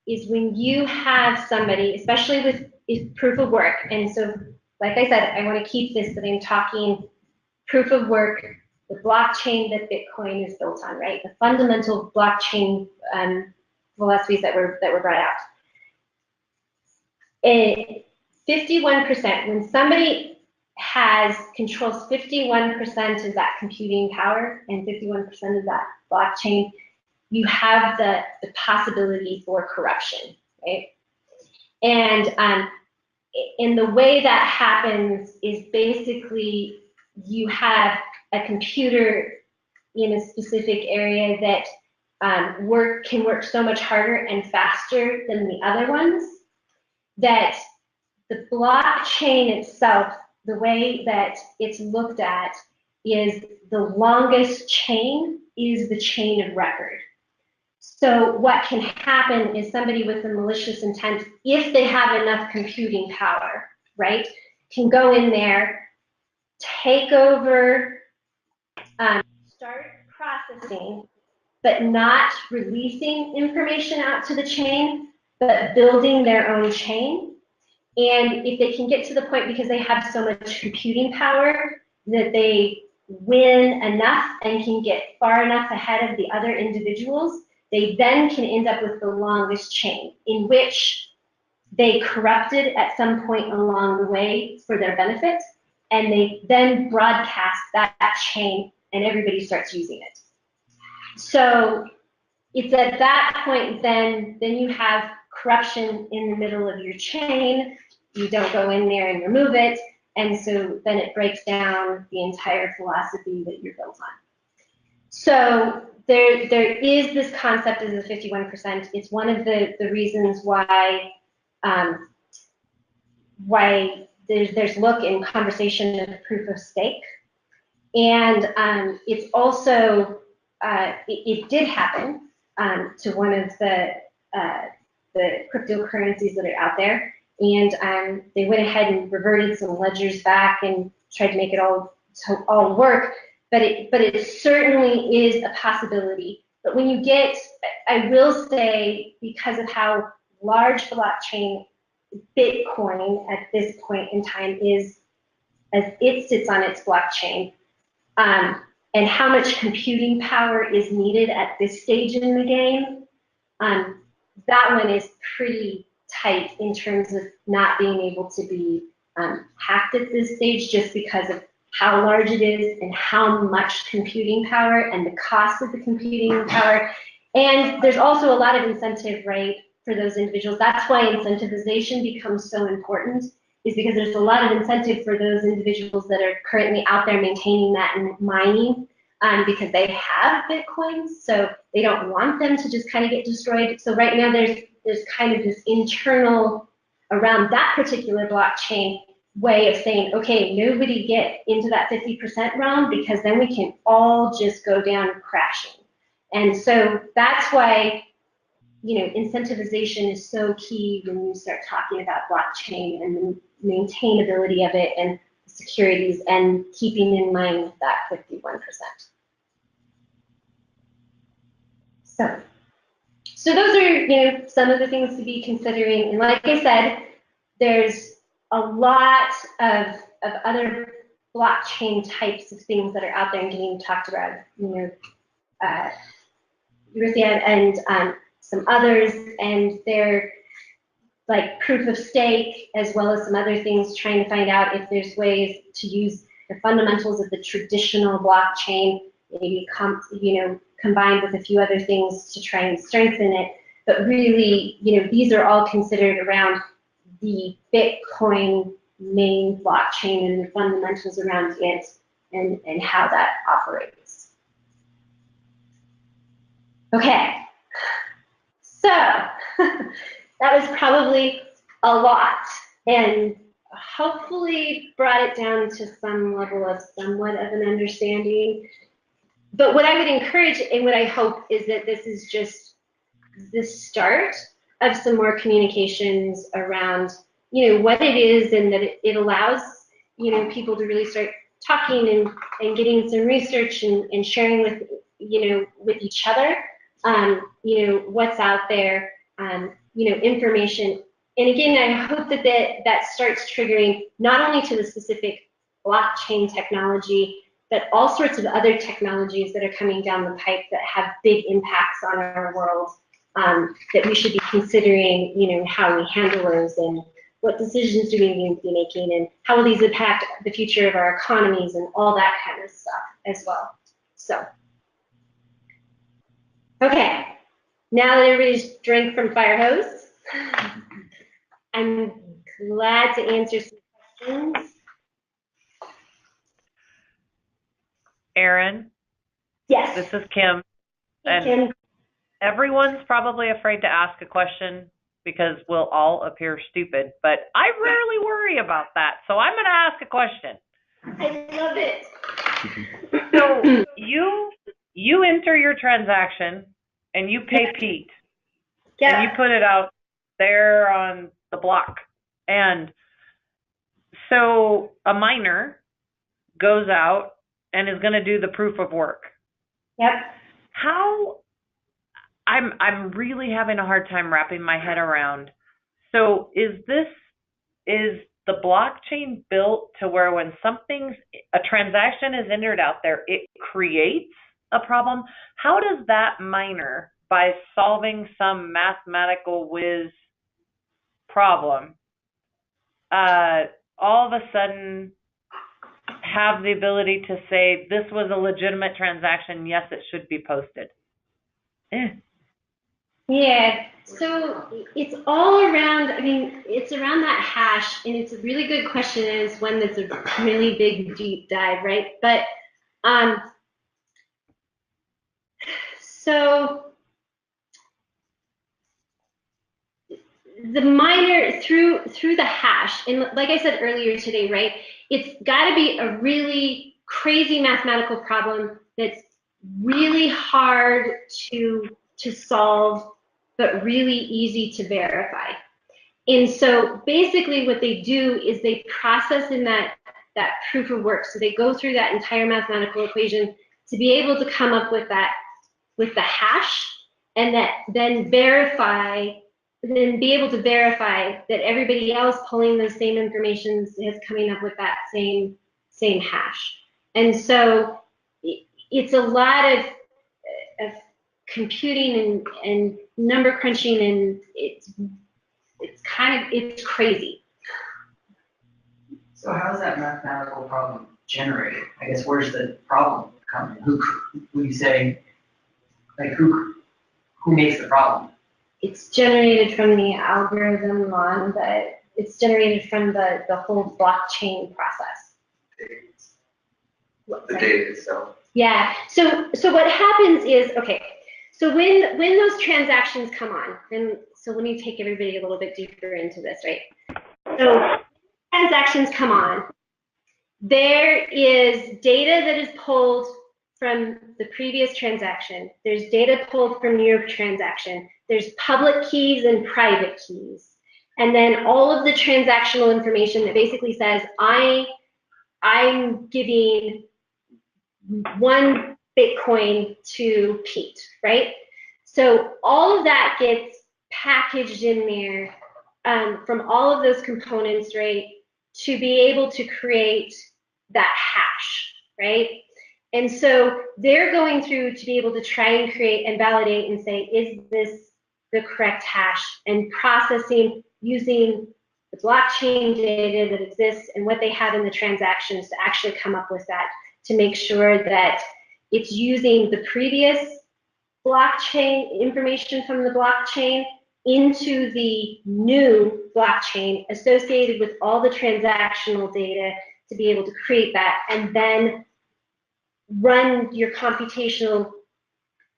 is when you have somebody, especially with proof of work. And so, like I said, I want to keep this, but I'm talking proof of work, the blockchain that Bitcoin is built on, right? The fundamental blockchain philosophies that were brought out. 51%, when somebody controls 51% of that computing power and 51% of that blockchain, you have the possibility for corruption, right? And in the way that happens is basically you have a computer in a specific area that can work so much harder and faster than the other ones, that the blockchain itself, the way that it's looked at is the longest chain is the chain of record. So what can happen is somebody with a malicious intent, if they have enough computing power, right, can go in there, take over, start processing, but not releasing information out to the chain, but building their own chain. And if they can get to the point, because they have so much computing power, that they win enough and can get far enough ahead of the other individuals, they then can end up with the longest chain, in which they corrupted at some point along the way for their benefit, and they then broadcast that chain and everybody starts using it. So it's at that point then you have corruption in the middle of your chain. You don't go in there and remove it, and so then it breaks down the entire philosophy that you're built on. So there is this concept of the 51%. It's one of the reasons why there's look in conversation of proof of stake, and it's also it did happen to one of the cryptocurrencies that are out there, and they went ahead and reverted some ledgers back and tried to make it all work. But it certainly is a possibility. But when you get, I will say, because of how large blockchain Bitcoin at this point in time is, as it sits on its blockchain, and how much computing power is needed at this stage in the game, that one is pretty tight in terms of not being able to be hacked at this stage, just because of how large it is and how much computing power and the cost of the computing power. And there's also a lot of incentive, right, for those individuals. That's why incentivization becomes so important, is because there's a lot of incentive for those individuals that are currently out there maintaining that and mining, because they have Bitcoins, so they don't want them to just kind of get destroyed. So right now there's kind of this internal, around that particular blockchain, way of saying, okay, nobody get into that 50% realm, because then we can all just go down crashing. And so that's why, you know, incentivization is so key when you start talking about blockchain and the maintainability of it and securities, and keeping in mind that 51%. So those are, you know, some of the things to be considering. And like I said, there's a lot of other blockchain types of things that are out there and getting talked about, you know, Eurythia and some others, and they're like proof of stake, as well as some other things, trying to find out if there's ways to use the fundamentals of the traditional blockchain, maybe combined with a few other things to try and strengthen it. But really, these are all considered around the Bitcoin main blockchain and the fundamentals around it and how that operates. Okay, so that was probably a lot, and hopefully brought it down to some level of somewhat of an understanding. But what I would encourage and what I hope is that this is just the start of some more communications around, what it is, and that it allows, people to really start talking and getting some research and sharing with, with each other, what's out there, information. And again, I hope that starts triggering not only to the specific blockchain technology, but all sorts of other technologies that are coming down the pipe that have big impacts on our world, that we should be considering, how we handle those and what decisions do we need to be making and how will these impact the future of our economies and all that kind of stuff as well. So, okay, now that everybody's drank from fire hose, I'm glad to answer some questions. Erin, Yes. this is Kim. And Kim. everyone's probably afraid to ask a question because we'll all appear stupid, but I rarely worry about that, so I'm going to ask a question. I love it. So you enter your transaction and you pay Pete, and you put it out there on the block, and so a miner goes out and is going to do the proof of work. Yep. I'm really having a hard time wrapping my head around. So is the blockchain built to where when a transaction is entered out there, it creates a problem? How does that miner, by solving some mathematical whiz problem, all of a sudden have the ability to say this was a legitimate transaction, yes, it should be posted? Yeah, so it's all around, it's around that hash, and it's a really good question, and it's one that's a really big deep dive, right? But so the miner through the hash, and like I said earlier today, right? It's got to be a really crazy mathematical problem that's really hard to solve, but really easy to verify. And so basically what they do is they process in that proof of work. So they go through that entire mathematical equation to be able to come up with the hash, and then be able to verify that everybody else pulling those same information is coming up with that same hash. And so it's a lot of computing and number crunching, and it's crazy. So how is that mathematical problem generated? I guess where's the problem come in? Who you say, like who makes the problem? It's generated from the algorithm on it's generated from the whole blockchain process. The data itself. Yeah. So what happens is, okay, so when those transactions come on, and so let me take everybody a little bit deeper into this, right? So transactions come on, there is data that is pulled from the previous transaction. There's data pulled from your transaction. There's public keys and private keys. And then all of the transactional information that basically says, I'm giving 1 Bitcoin to Pete, right? So all of that gets packaged in there from all of those components, right, to be able to create that hash, right? And so they're going through to be able to try and create and validate and say, is this the correct hash? And processing using the blockchain data that exists and what they have in the transactions to actually come up with that, to make sure that it's using the previous blockchain information from the blockchain into the new blockchain associated with all the transactional data to be able to create that, and then run your computational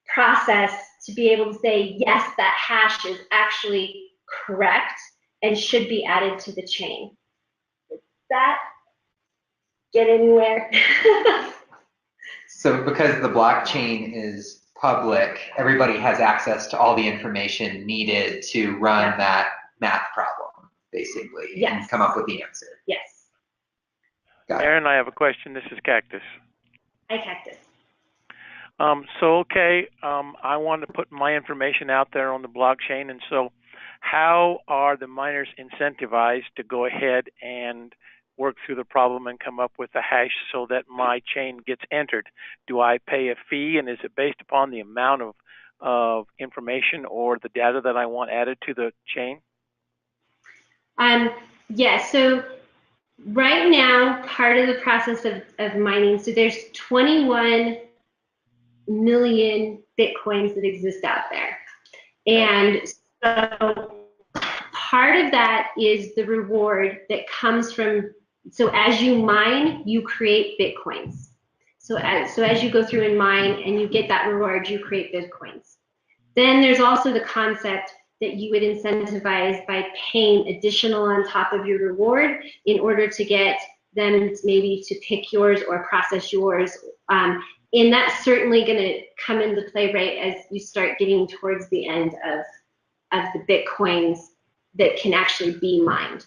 process to be able to say, yes, that hash is actually correct and should be added to the chain. Does that get anywhere? So because the blockchain is public, everybody has access to all the information needed to run that math problem, basically, and come up with the answer. Yes. Got it. Erin, I have a question. This is Cactus. Hi, Cactus. I want to put my information out there on the blockchain, and so how are the miners incentivized to go ahead and work through the problem and come up with a hash so that my chain gets entered? Do I pay a fee, and is it based upon the amount of information or the data that I want added to the chain? Yes, so right now, part of the process of mining, so there's 21 million Bitcoins that exist out there. And so part of that is the reward that comes from, so as you mine, you create Bitcoins. So as you go through and mine and you get that reward, you create Bitcoins. Then there's also the concept that you would incentivize by paying additional on top of your reward in order to get them maybe to pick yours or process yours. And that's certainly going to come into play right as you start getting towards the end of the Bitcoins that can actually be mined.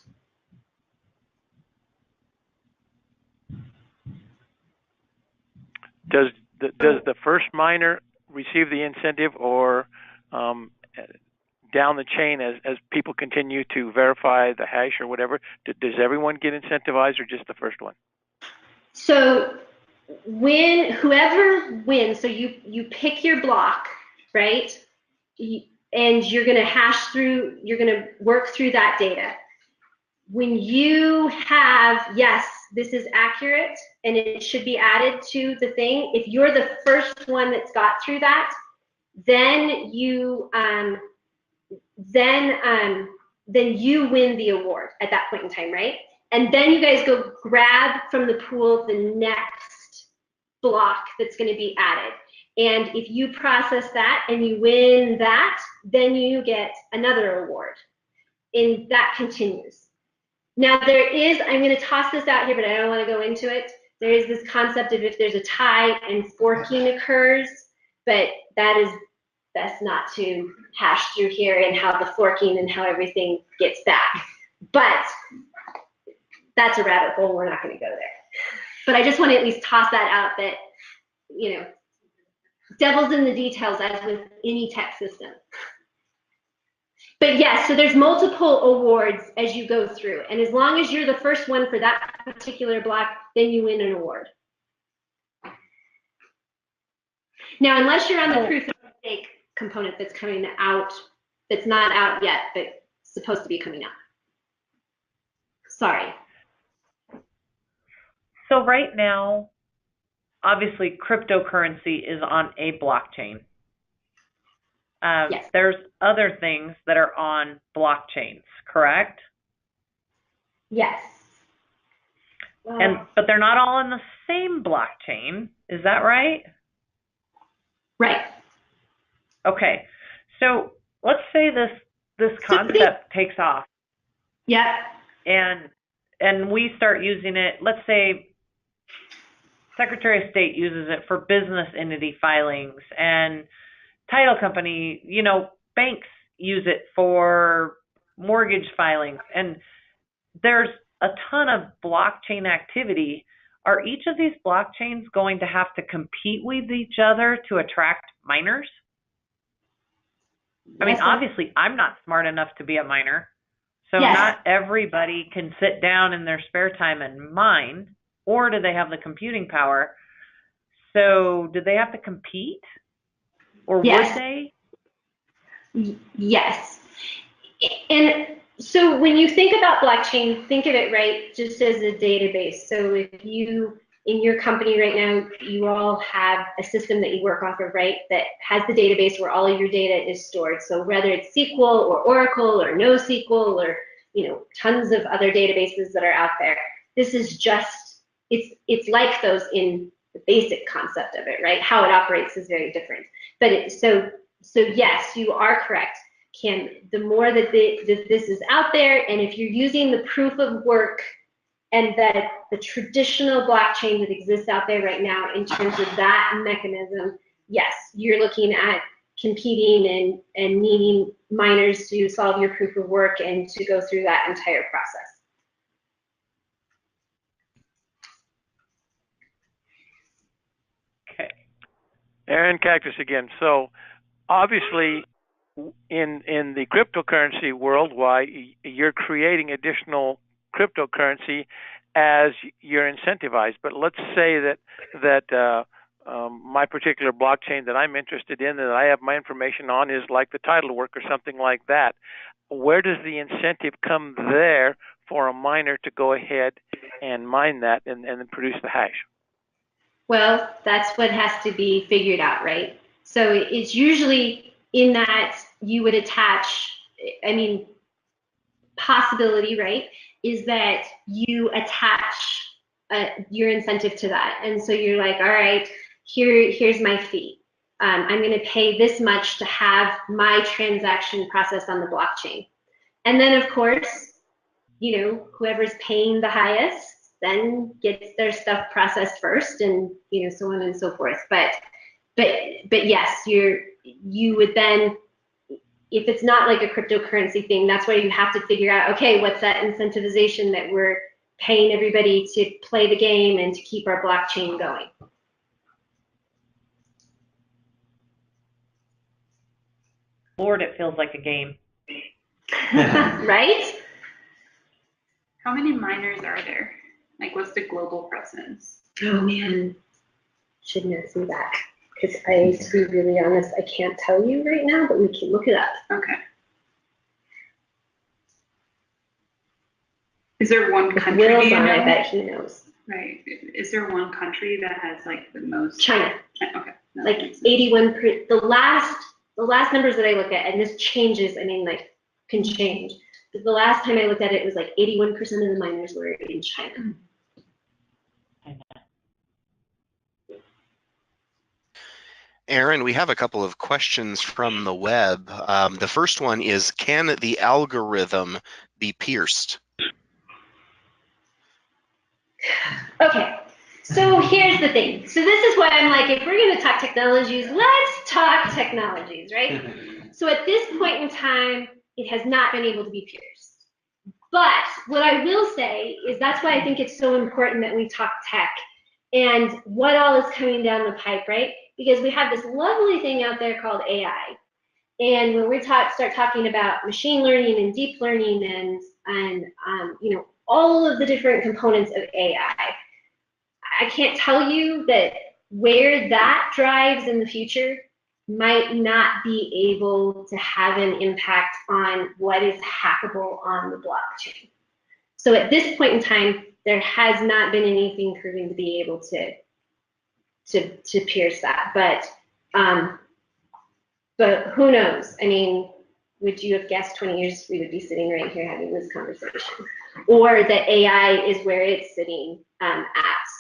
Does the first miner receive the incentive, or down the chain as people continue to verify the hash or whatever, does everyone get incentivized or just the first one? So whoever wins, so you pick your block, right? And you're going to hash through, you're going to work through that data. When you have, yes, this is accurate and it should be added to the thing, if you're the first one that's got through that, then you win the award at that point in time, right? And then you guys go grab from the pool the next block that's going to be added. And if you process that and you win that, then you get another award. And that continues. Now there is, I'm going to toss this out here, but I don't want to go into it. There is this concept of if there's a tie and forking occurs, but that is best not to hash through here and how the forking and how everything gets back. But that's a rabbit hole, we're not going to go there. But I just want to at least toss that out that, you know, devil's in the details as with any tech system. But yes, so there's multiple awards as you go through. And as long as you're the first one for that particular block, then you win an award. Now, unless you're on the proof of stake component that's coming out, that's not out yet, but supposed to be coming out. Sorry. So right now, obviously, cryptocurrency is on a blockchain. Yes. There's other things that are on blockchains, correct? Yes. But they're not all on the same blockchain. Is that right? Right. Okay. So let's say this concept takes off. Yep. And we start using it. Let's say Secretary of State uses it for business entity filings, and title company, you know, banks use it for mortgage filings, and there's a ton of blockchain activity. Are each of these blockchains going to have to compete with each other to attract miners? I mean, obviously, I'm not smart enough to be a miner, so not everybody can sit down in their spare time and mine, or do they have the computing power? So do they have to compete? Or would they? Yes. And So when you think about blockchain, think of it, right, just as a database. So if you, in your company right now, you all have a system that you work off of, right, that has the database where all of your data is stored. So whether it's SQL or Oracle or NoSQL or, tons of other databases that are out there, this is just, it's like those in the basic concept of it, right? How it operates is very different. But so yes, you are correct. The more that this is out there, and if you're using the proof of work and that the traditional blockchain that exists out there right now in terms of that mechanism, yes, you're looking at competing and needing miners to solve your proof of work and to go through that entire process. Okay. Erin Cactus again. So obviously, in the cryptocurrency world, why you're creating additional cryptocurrency as you're incentivized. But let's say that my particular blockchain that I'm interested in, that I have my information on, is like the title work or something like that. Where does the incentive come there for a miner to go ahead and mine that and then produce the hash? Well, that's what has to be figured out, right? So it's usually in that you would attach, possibility, right, is that you attach your incentive to that. And so you're like, all right, here's my fee. I'm going to pay this much to have my transaction processed on the blockchain. And then, of course, whoever's paying the highest then gets their stuff processed first, and so on and so forth. But yes, you would then, if it's not like a cryptocurrency thing, that's why you have to figure out, okay, what's that incentivization that we're paying everybody to play the game and to keep our blockchain going. Lord, it feels like a game. Right? How many miners are there? Like, what's the global presence? Oh man, shouldn't ask me that, because to be really honest, I can't tell you right now, but we can look it up. Okay. Is there one country? Will's on, I bet he knows. Right. Is there one country that has like the most? China. Okay. Like 81%. The last numbers that I look at, and this changes. Can change. But the last time I looked at it, it was like 81% of the miners were in China. Erin, we have a couple of questions from the web. The first one is, can the algorithm be pierced? Okay, so here's the thing. So this is why I'm like, if we're going to talk technologies, let's talk technologies, right? So at this point in time, it has not been able to be pierced. But what I will say is that's why I think it's so important that we talk tech and what all is coming down the pipe, right? Because we have this lovely thing out there called AI. And when we start talking about machine learning and deep learning and all of the different components of AI, I can't tell you that where that drives in the future might not be able to have an impact on what is hackable on the blockchain. So at this point in time, there has not been anything proven to be able to pierce that. But who knows? Would you have guessed 20 years we would be sitting right here having this conversation? Or that AI is where it's sitting at.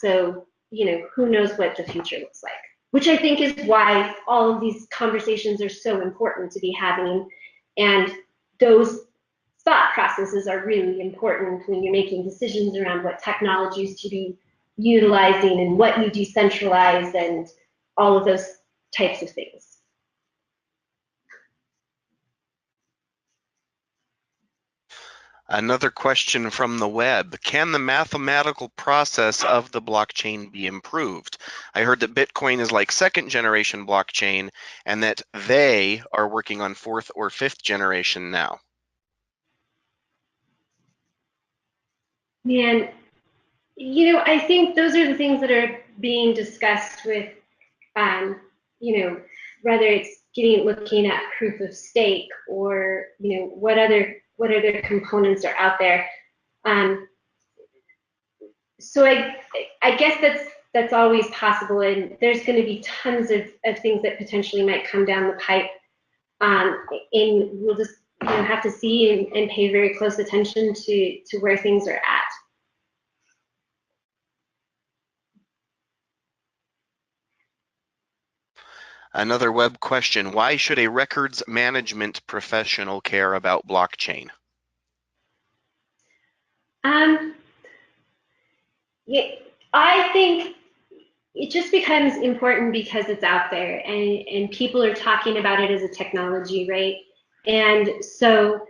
So, who knows what the future looks like? Which I think is why all of these conversations are so important to be having. And those thought processes are really important when you're making decisions around what technologies to be utilizing and what you decentralize and all of those types of things. Another question from the web. Can the mathematical process of the blockchain be improved? I heard that Bitcoin is like second generation blockchain and that they are working on fourth or fifth generation now. Man, I think those are the things that are being discussed with, whether it's looking at proof of stake or, what other what other components are out there. So I guess that's always possible, and there's going to be tons of things that potentially might come down the pipe, and we'll just have to see and pay very close attention to where things are at. Another web question: why should a records management professional care about blockchain? Yeah, I think it just becomes important because it's out there, and people are talking about it as a technology, right? And so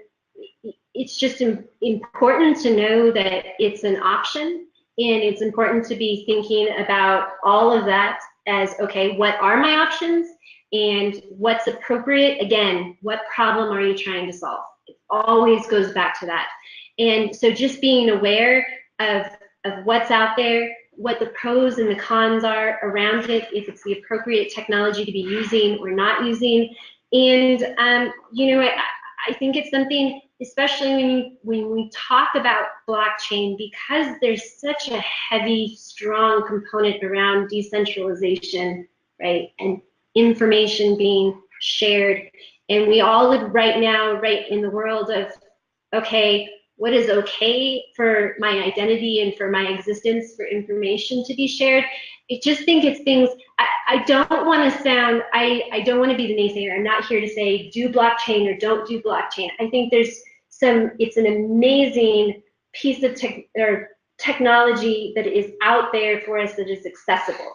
it's just important to know that it's an option, and it's important to be thinking about all of that as, okay, what are my options and what's appropriate? Again, what problem are you trying to solve? It always goes back to that. And so just being aware of what's out there, what the pros and the cons are around it, if it's the appropriate technology to be using or not using. And, I think it's something, especially when we talk about blockchain, because there's such a heavy, strong component around decentralization, right? And information being shared. And we all live right now, right in the world of, okay, what is okay for my identity and for my existence for information to be shared. I just think it's things, I don't want to sound, I don't want to be the naysayer. I'm not here to say do blockchain or don't do blockchain. I think it's an amazing piece of technology that is out there for us that is accessible.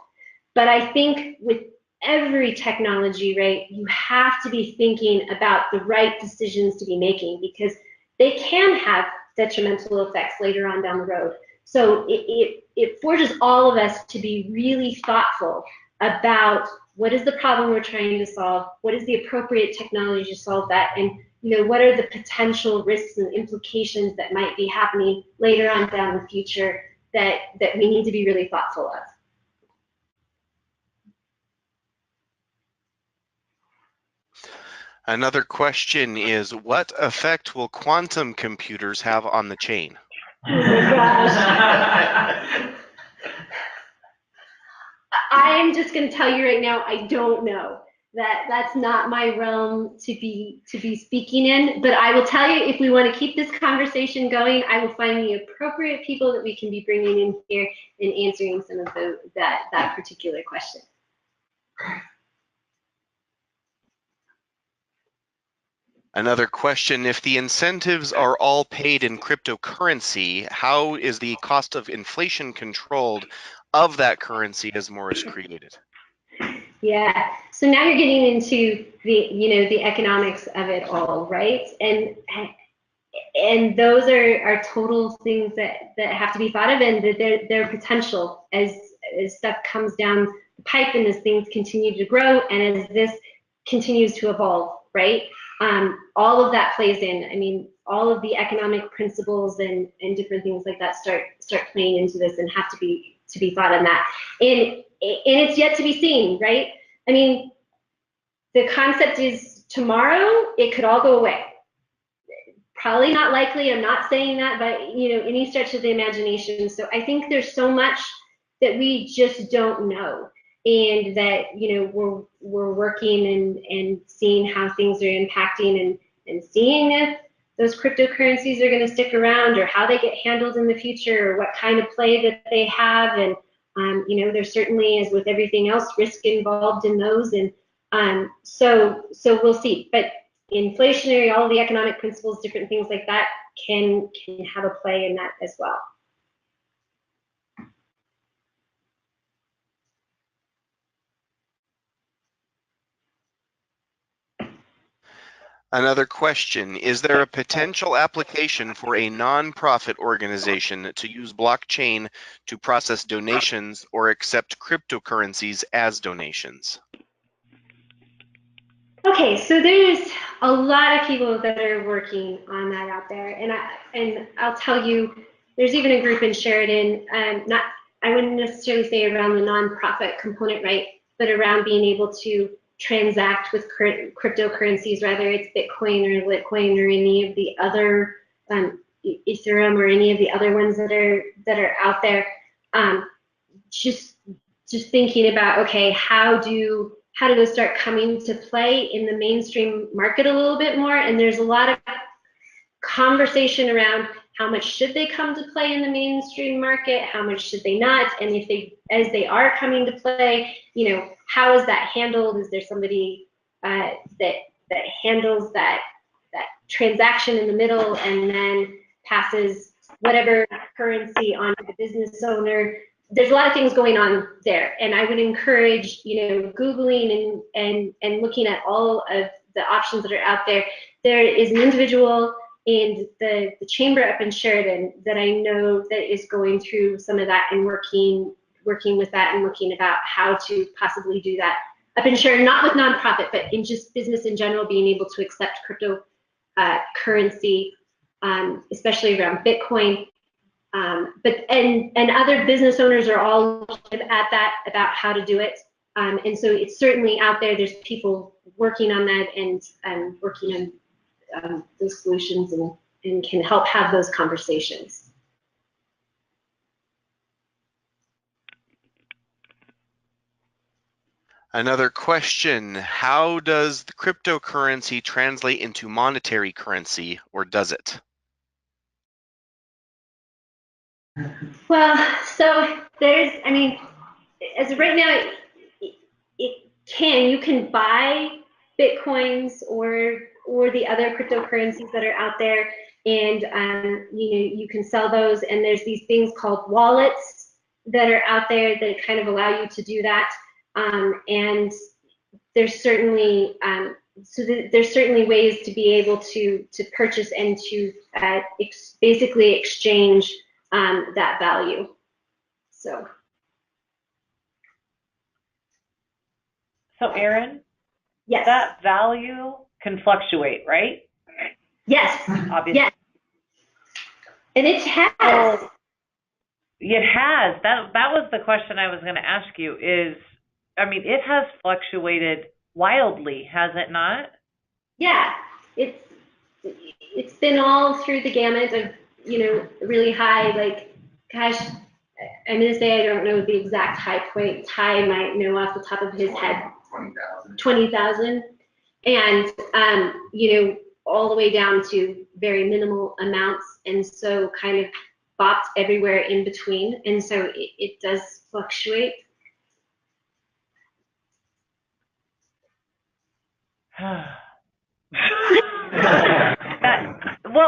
But I think with every technology, right, you have to be thinking about the right decisions to be making, because they can have detrimental effects later on down the road. So it forces all of us to be really thoughtful about what is the problem we're trying to solve, what is the appropriate technology to solve that, and what are the potential risks and implications that might be happening later on down the future that we need to be really thoughtful of. Another question is, what effect will quantum computers have on the chain? Oh my gosh. I'm just going to tell you right now, I don't know. That's not my realm to be speaking in, but I will tell you, if we want to keep this conversation going, I will find the appropriate people that we can be bringing in here and answering some of that particular question. Another question: if the incentives are all paid in cryptocurrency, how is the cost of inflation controlled of that currency as more is created? Yeah, so now you're getting into the economics of it all, right? And those are total things that have to be thought of, and their potential as stuff comes down the pipe and as things continue to grow and as this continues to evolve, right? All of that plays in. I mean, all of the economic principles and different things like that start playing into this and have to be thought on that. And it's yet to be seen, right? I mean, the concept is tomorrow it could all go away. Probably not likely. I'm not saying that, but any stretch of the imagination. So I think there's so much that we just don't know, and that we're working and seeing how things are impacting and seeing if those cryptocurrencies are going to stick around or how they get handled in the future or what kind of play that they have. And there's certainly, as with everything else, risk involved in those, and so we'll see. But inflationary, all the economic principles, different things like that can have a play in that as well. Another question: is there a potential application for a nonprofit organization to use blockchain to process donations or accept cryptocurrencies as donations? Okay, so there's a lot of people that are working on that out there, and I'll tell you, there's even a group in Sheridan, I wouldn't necessarily say around the nonprofit component, right, but around being able to transact with cryptocurrencies, whether it's Bitcoin or Litecoin or any of the other Ethereum or any of the other ones that are out there. Just thinking about, okay, how do those start coming to play in the mainstream market a little bit more? And there's a lot of conversation around how much should they come to play in the mainstream market, how much should they not, and as they are coming to play, how is that handled? Is there somebody that handles that transaction in the middle and then passes whatever currency on to the business owner? There's a lot of things going on there, and I would encourage, Googling and looking at all of the options that are out there. There is an individual in the chamber up in Sheridan that I know that is going through some of that and working with that and looking about how to possibly do that up in Sheridan, not with nonprofit, but in just business in general, being able to accept crypto currency, especially around Bitcoin. But other business owners are all at that about how to do it. And so it's certainly out there. There's people working on that and working on those solutions and can help have those conversations. Another question, how does the cryptocurrency translate into monetary currency, or does it? Well, so as of right now, you can buy Bitcoins or the other cryptocurrencies that are out there, and you can sell those, and there's these things called wallets that are out there that kind of allow you to do that, and there's certainly there's certainly ways to be able to purchase and to basically exchange that value. So Erin, yes, that value can fluctuate, right? Yes, obviously. Yes, and it has. So, it has. That was the question I was going to ask you. It has fluctuated wildly, has it not? Yeah, it's been all through the gamut of really high, like, gosh, I'm gonna say I don't know the exact high point. Ty might know off the top of his head. 20,000, and all the way down to very minimal amounts, and so kind of bopped everywhere in between, and so it does fluctuate.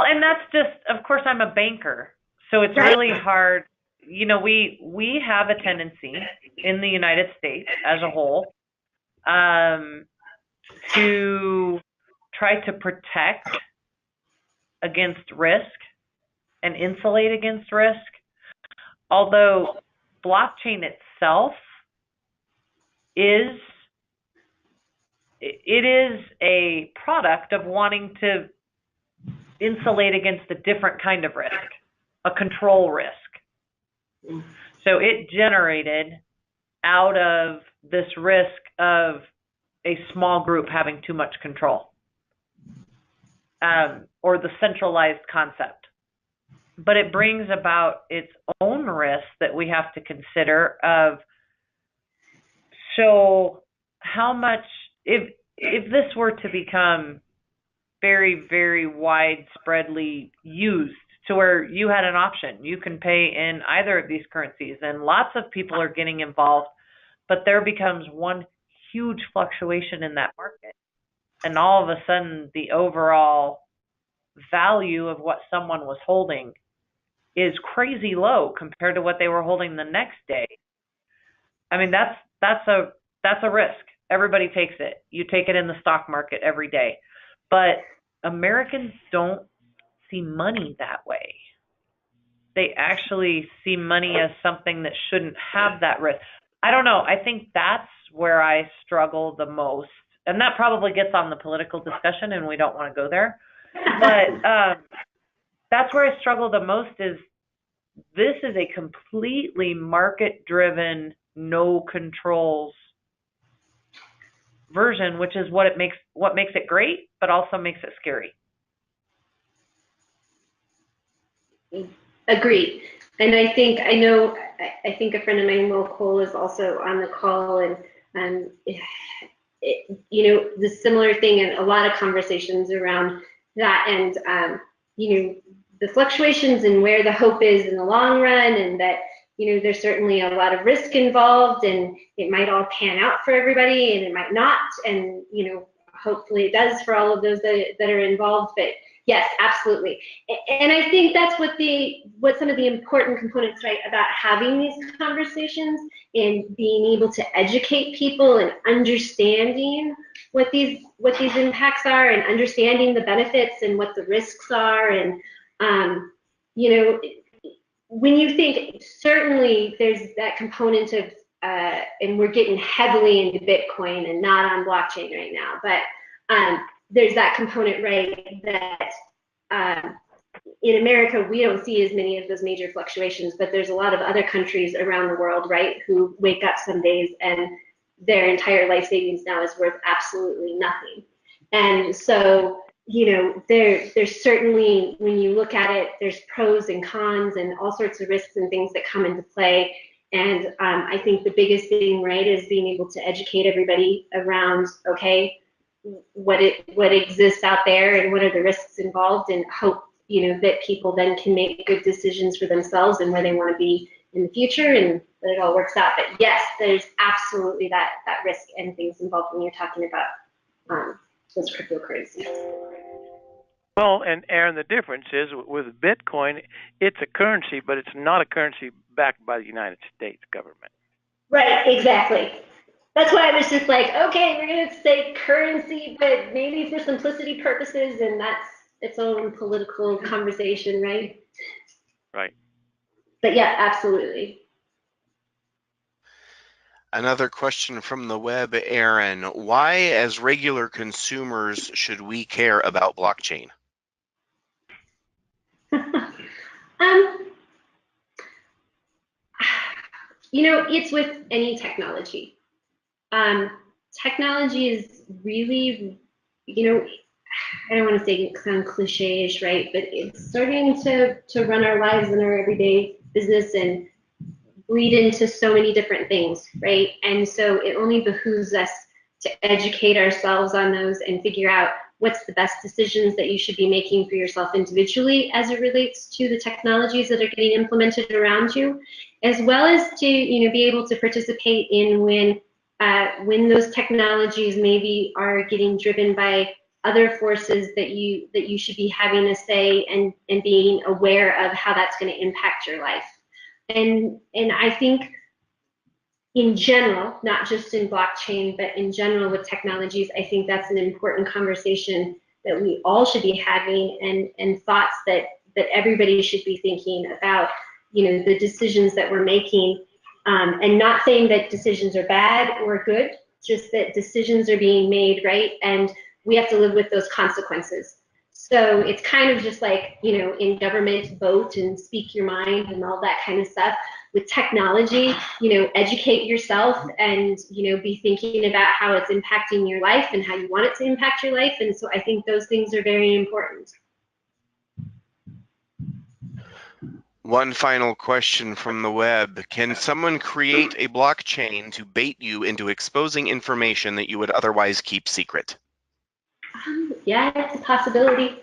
And that's just, of course, I'm a banker, so it's really hard. We have a tendency in the United States as a whole to try to protect against risk and insulate against risk, although blockchain itself is a product of wanting to insulate against a different kind of risk, a control risk. So it generated out of this risk of a small group having too much control, or the centralized concept. But it brings about its own risk that we have to consider of, so how much, if this were to become very, very widespreadly used to where you had an option, you can pay in either of these currencies, and lots of people are getting involved, but there becomes one huge fluctuation in that market, and all of a sudden the overall value of what someone was holding is crazy low compared to what they were holding the next day. That's a risk. Everybody takes it. You take it in the stock market every day. But Americans don't see money that way. They actually see money as something that shouldn't have that risk. I don't know. I think that's where I struggle the most. And that probably gets on the political discussion, and we don't want to go there. But that's where I struggle the most, is this is a completely market-driven, no controls version, which is what makes it great, but also makes it scary. Agreed. And I think a friend of mine, Will Cole, is also on the call, and the similar thing, and a lot of conversations around that, and the fluctuations and where the hope is in the long run, and that there's certainly a lot of risk involved, and it might all pan out for everybody, and it might not, and hopefully it does for all of those that are involved. But yes, absolutely. And I think that's what some of the important components, right, about having these conversations and being able to educate people and understanding what these impacts are, and understanding the benefits and what the risks are. And when you think, certainly there's that component of and we're getting heavily into Bitcoin and not on blockchain right now, but there's that component, right, that in America we don't see as many of those major fluctuations, but there's a lot of other countries around the world, right, who wake up some days and their entire life savings now is worth absolutely nothing. And so there's certainly, when you look at it, there's pros and cons and all sorts of risks and things that come into play. And I think the biggest thing, right, is being able to educate everybody around, okay, what exists out there and what are the risks involved, and hope that people then can make good decisions for themselves and where they want to be in the future, and that it all works out. But yes, there's absolutely that risk and things involved when you're talking about those cryptocurrencies. Well, and Erin, the difference is with Bitcoin, it's a currency, but it's not a currency backed by the United States government. Right, exactly. That's why I was just like, okay, we're going to say currency, but maybe for simplicity purposes, and that's its own political conversation, right? Right. But yeah, absolutely. Another question from the web, Erin. Why, as regular consumers, should we care about blockchain? It's with any technology. Technology is really, I don't want to say sound cliche-ish, right? But it's starting to run our lives in our everyday business and bleed into so many different things, right? And so it only behooves us to educate ourselves on those and figure out what's the best decisions that you should be making for yourself individually as it relates to the technologies that are getting implemented around you, as well as to be able to participate in when those technologies maybe are getting driven by other forces that you should be having a say and being aware of how that's going to impact your life. And I think in general, not just in blockchain, but in general with technologies, I think that's an important conversation that we all should be having, and thoughts that everybody should be thinking about, the decisions that we're making, and not saying that decisions are bad or good, just that decisions are being made, right? And we have to live with those consequences. So it's kind of just like, in government, vote and speak your mind and all that kind of stuff. With technology, educate yourself and, be thinking about how it's impacting your life and how you want it to impact your life. And so I think those things are very important. One final question from the web. Can someone create a blockchain to bait you into exposing information that you would otherwise keep secret? Yeah, it's a possibility.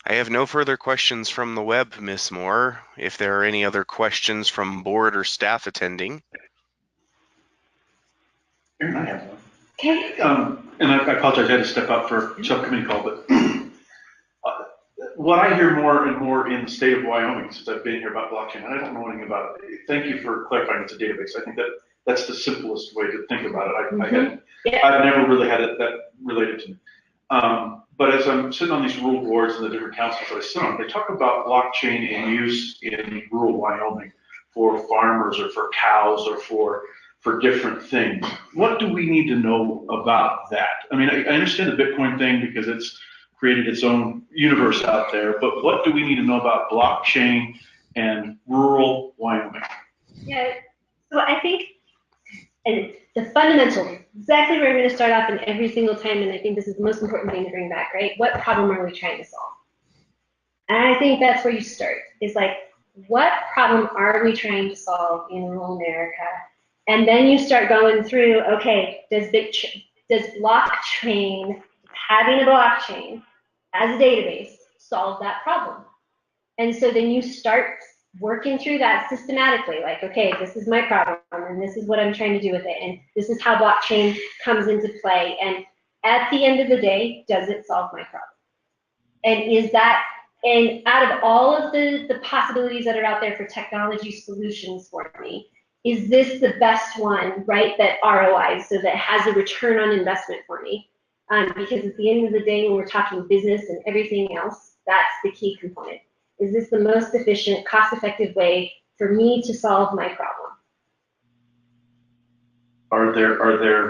I have no further questions from the web, Ms. Moore. If there are any other questions from board or staff attending. Erin, I have one. Okay. And I apologize, I had to step up for a subcommittee call, but what I hear more and more in the state of Wyoming since I've been here about blockchain, and I don't know anything about it. Thank you for clarifying it's a database. I think that's the simplest way to think about it. I've never really had it that related to me. But as I'm sitting on these rural boards and the different councils that I sit on, they talk about blockchain in use in rural Wyoming for farmers or for cows or for different things. What do we need to know about that? I mean, I understand the Bitcoin thing because it's created its own universe out there. But what do we need to know about blockchain and rural Wyoming? Yeah, so I think, and the fundamental, exactly where we're going to start off in every single time, and I think this is the most important thing to bring back, right? What problem are we trying to solve? And I think that's where you start, is like, what problem are we trying to solve in rural America? And then you start going through, okay, does blockchain, having a blockchain as a database, solve that problem? And so then you start working through that systematically, like, okay, this is my problem, and this is what I'm trying to do with it, and this is how blockchain comes into play. And at the end of the day, does it solve my problem? And is that, and out of all of the possibilities that are out there for technology solutions for me, is this the best one, right, that ROIs, so that has a return on investment for me? Because at the end of the day, when we're talking business and everything else, that's the key component. Is this the most efficient, cost-effective way for me to solve my problem? Are there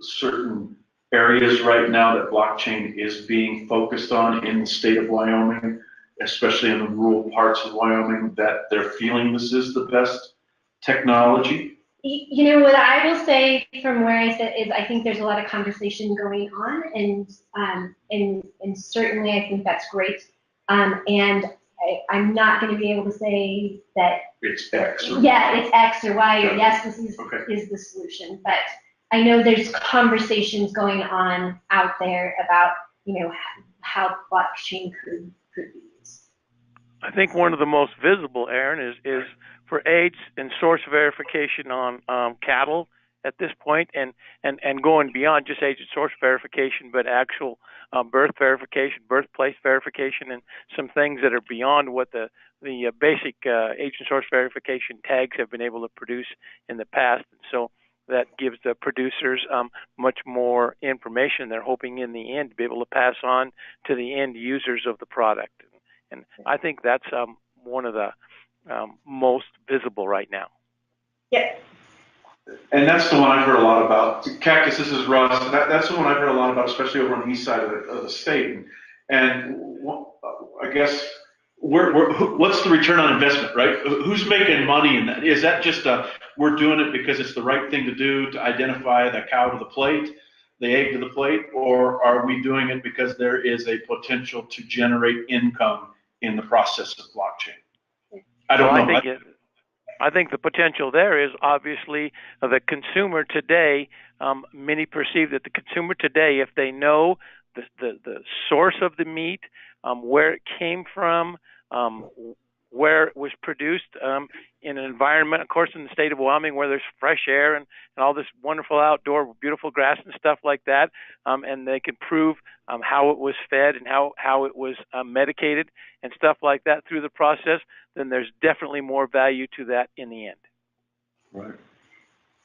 certain areas right now that blockchain is being focused on in the state of Wyoming, especially in the rural parts of Wyoming, that they're feeling this is the best technology? You know, what I will say from where I sit is I think there's a lot of conversation going on, and certainly I think that's great. And I'm not going to be able to say that it's X. Or yeah, it's X or Y, or yes, this is the solution. But I know there's conversations going on out there about, you know, how blockchain could be used. I think one of the most visible, Erin, is for age and source verification on cattle at this point, and going beyond just age and source verification, but actual birth verification, birthplace verification, and some things that are beyond what the basic age and source verification tags have been able to produce in the past. And so that gives the producers much more information. They're hoping in the end to be able to pass on to the end users of the product. And I think that's one of the most visible right now. Yeah. And that's the one I've heard a lot about. Cactus, this is Russ. That's the one I've heard a lot about, especially over on the east side of the state. And I guess what's the return on investment, right? Who's making money in that? Is that just we're doing it because it's the right thing to do to identify the cow to the plate, the egg to the plate, or are we doing it because there is a potential to generate income in the process of blockchain? I don't know. I think the potential there is obviously the consumer today. Many perceive that the consumer today, if they know the source of the meat, where it came from, where it was produced, in an environment, of course, in the state of Wyoming, where there's fresh air and all this wonderful outdoor, beautiful grass and stuff like that, and they can prove how it was fed and how it was medicated and stuff like that through the process, then there's definitely more value to that in the end. Right.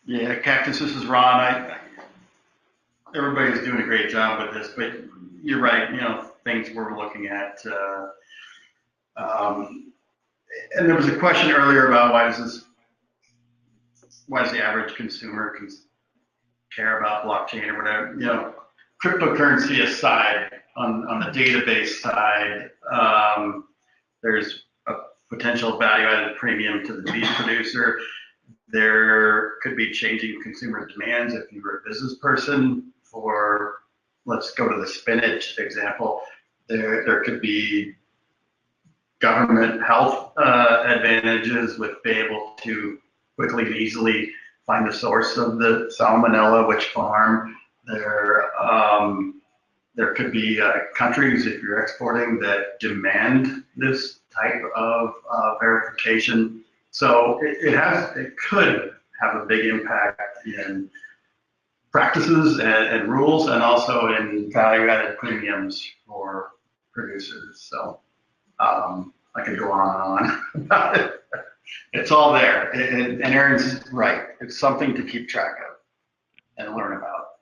Yeah, Cactus, this is Ron. Everybody's doing a great job with this, but you're right, you know, things we're looking at. And there was a question earlier about why does the average consumer care about blockchain or whatever. You know, cryptocurrency aside, on the database side, there's a potential value-added premium to the beef producer. There could be changing consumer demands if you were a business person. For, let's go to the spinach example, there could be government health advantages with being able to quickly and easily find the source of the salmonella, which farm. There could be countries, if you're exporting, that demand this type of verification. So it could have a big impact in practices and rules, and also in value-added premiums for producers. So I could go on and on about it. It's all there, and Erin's right. It's something to keep track of and learn about.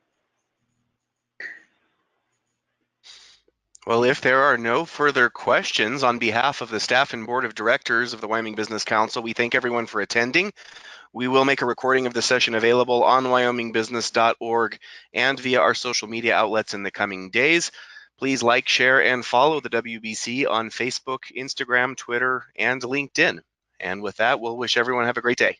Well, if there are no further questions, on behalf of the staff and board of directors of the Wyoming Business Council, we thank everyone for attending. We will make a recording of the session available on wyomingbusiness.org and via our social media outlets in the coming days. Please like, share, and follow the WBC on Facebook, Instagram, Twitter, and LinkedIn. And with that, we'll wish everyone have a great day.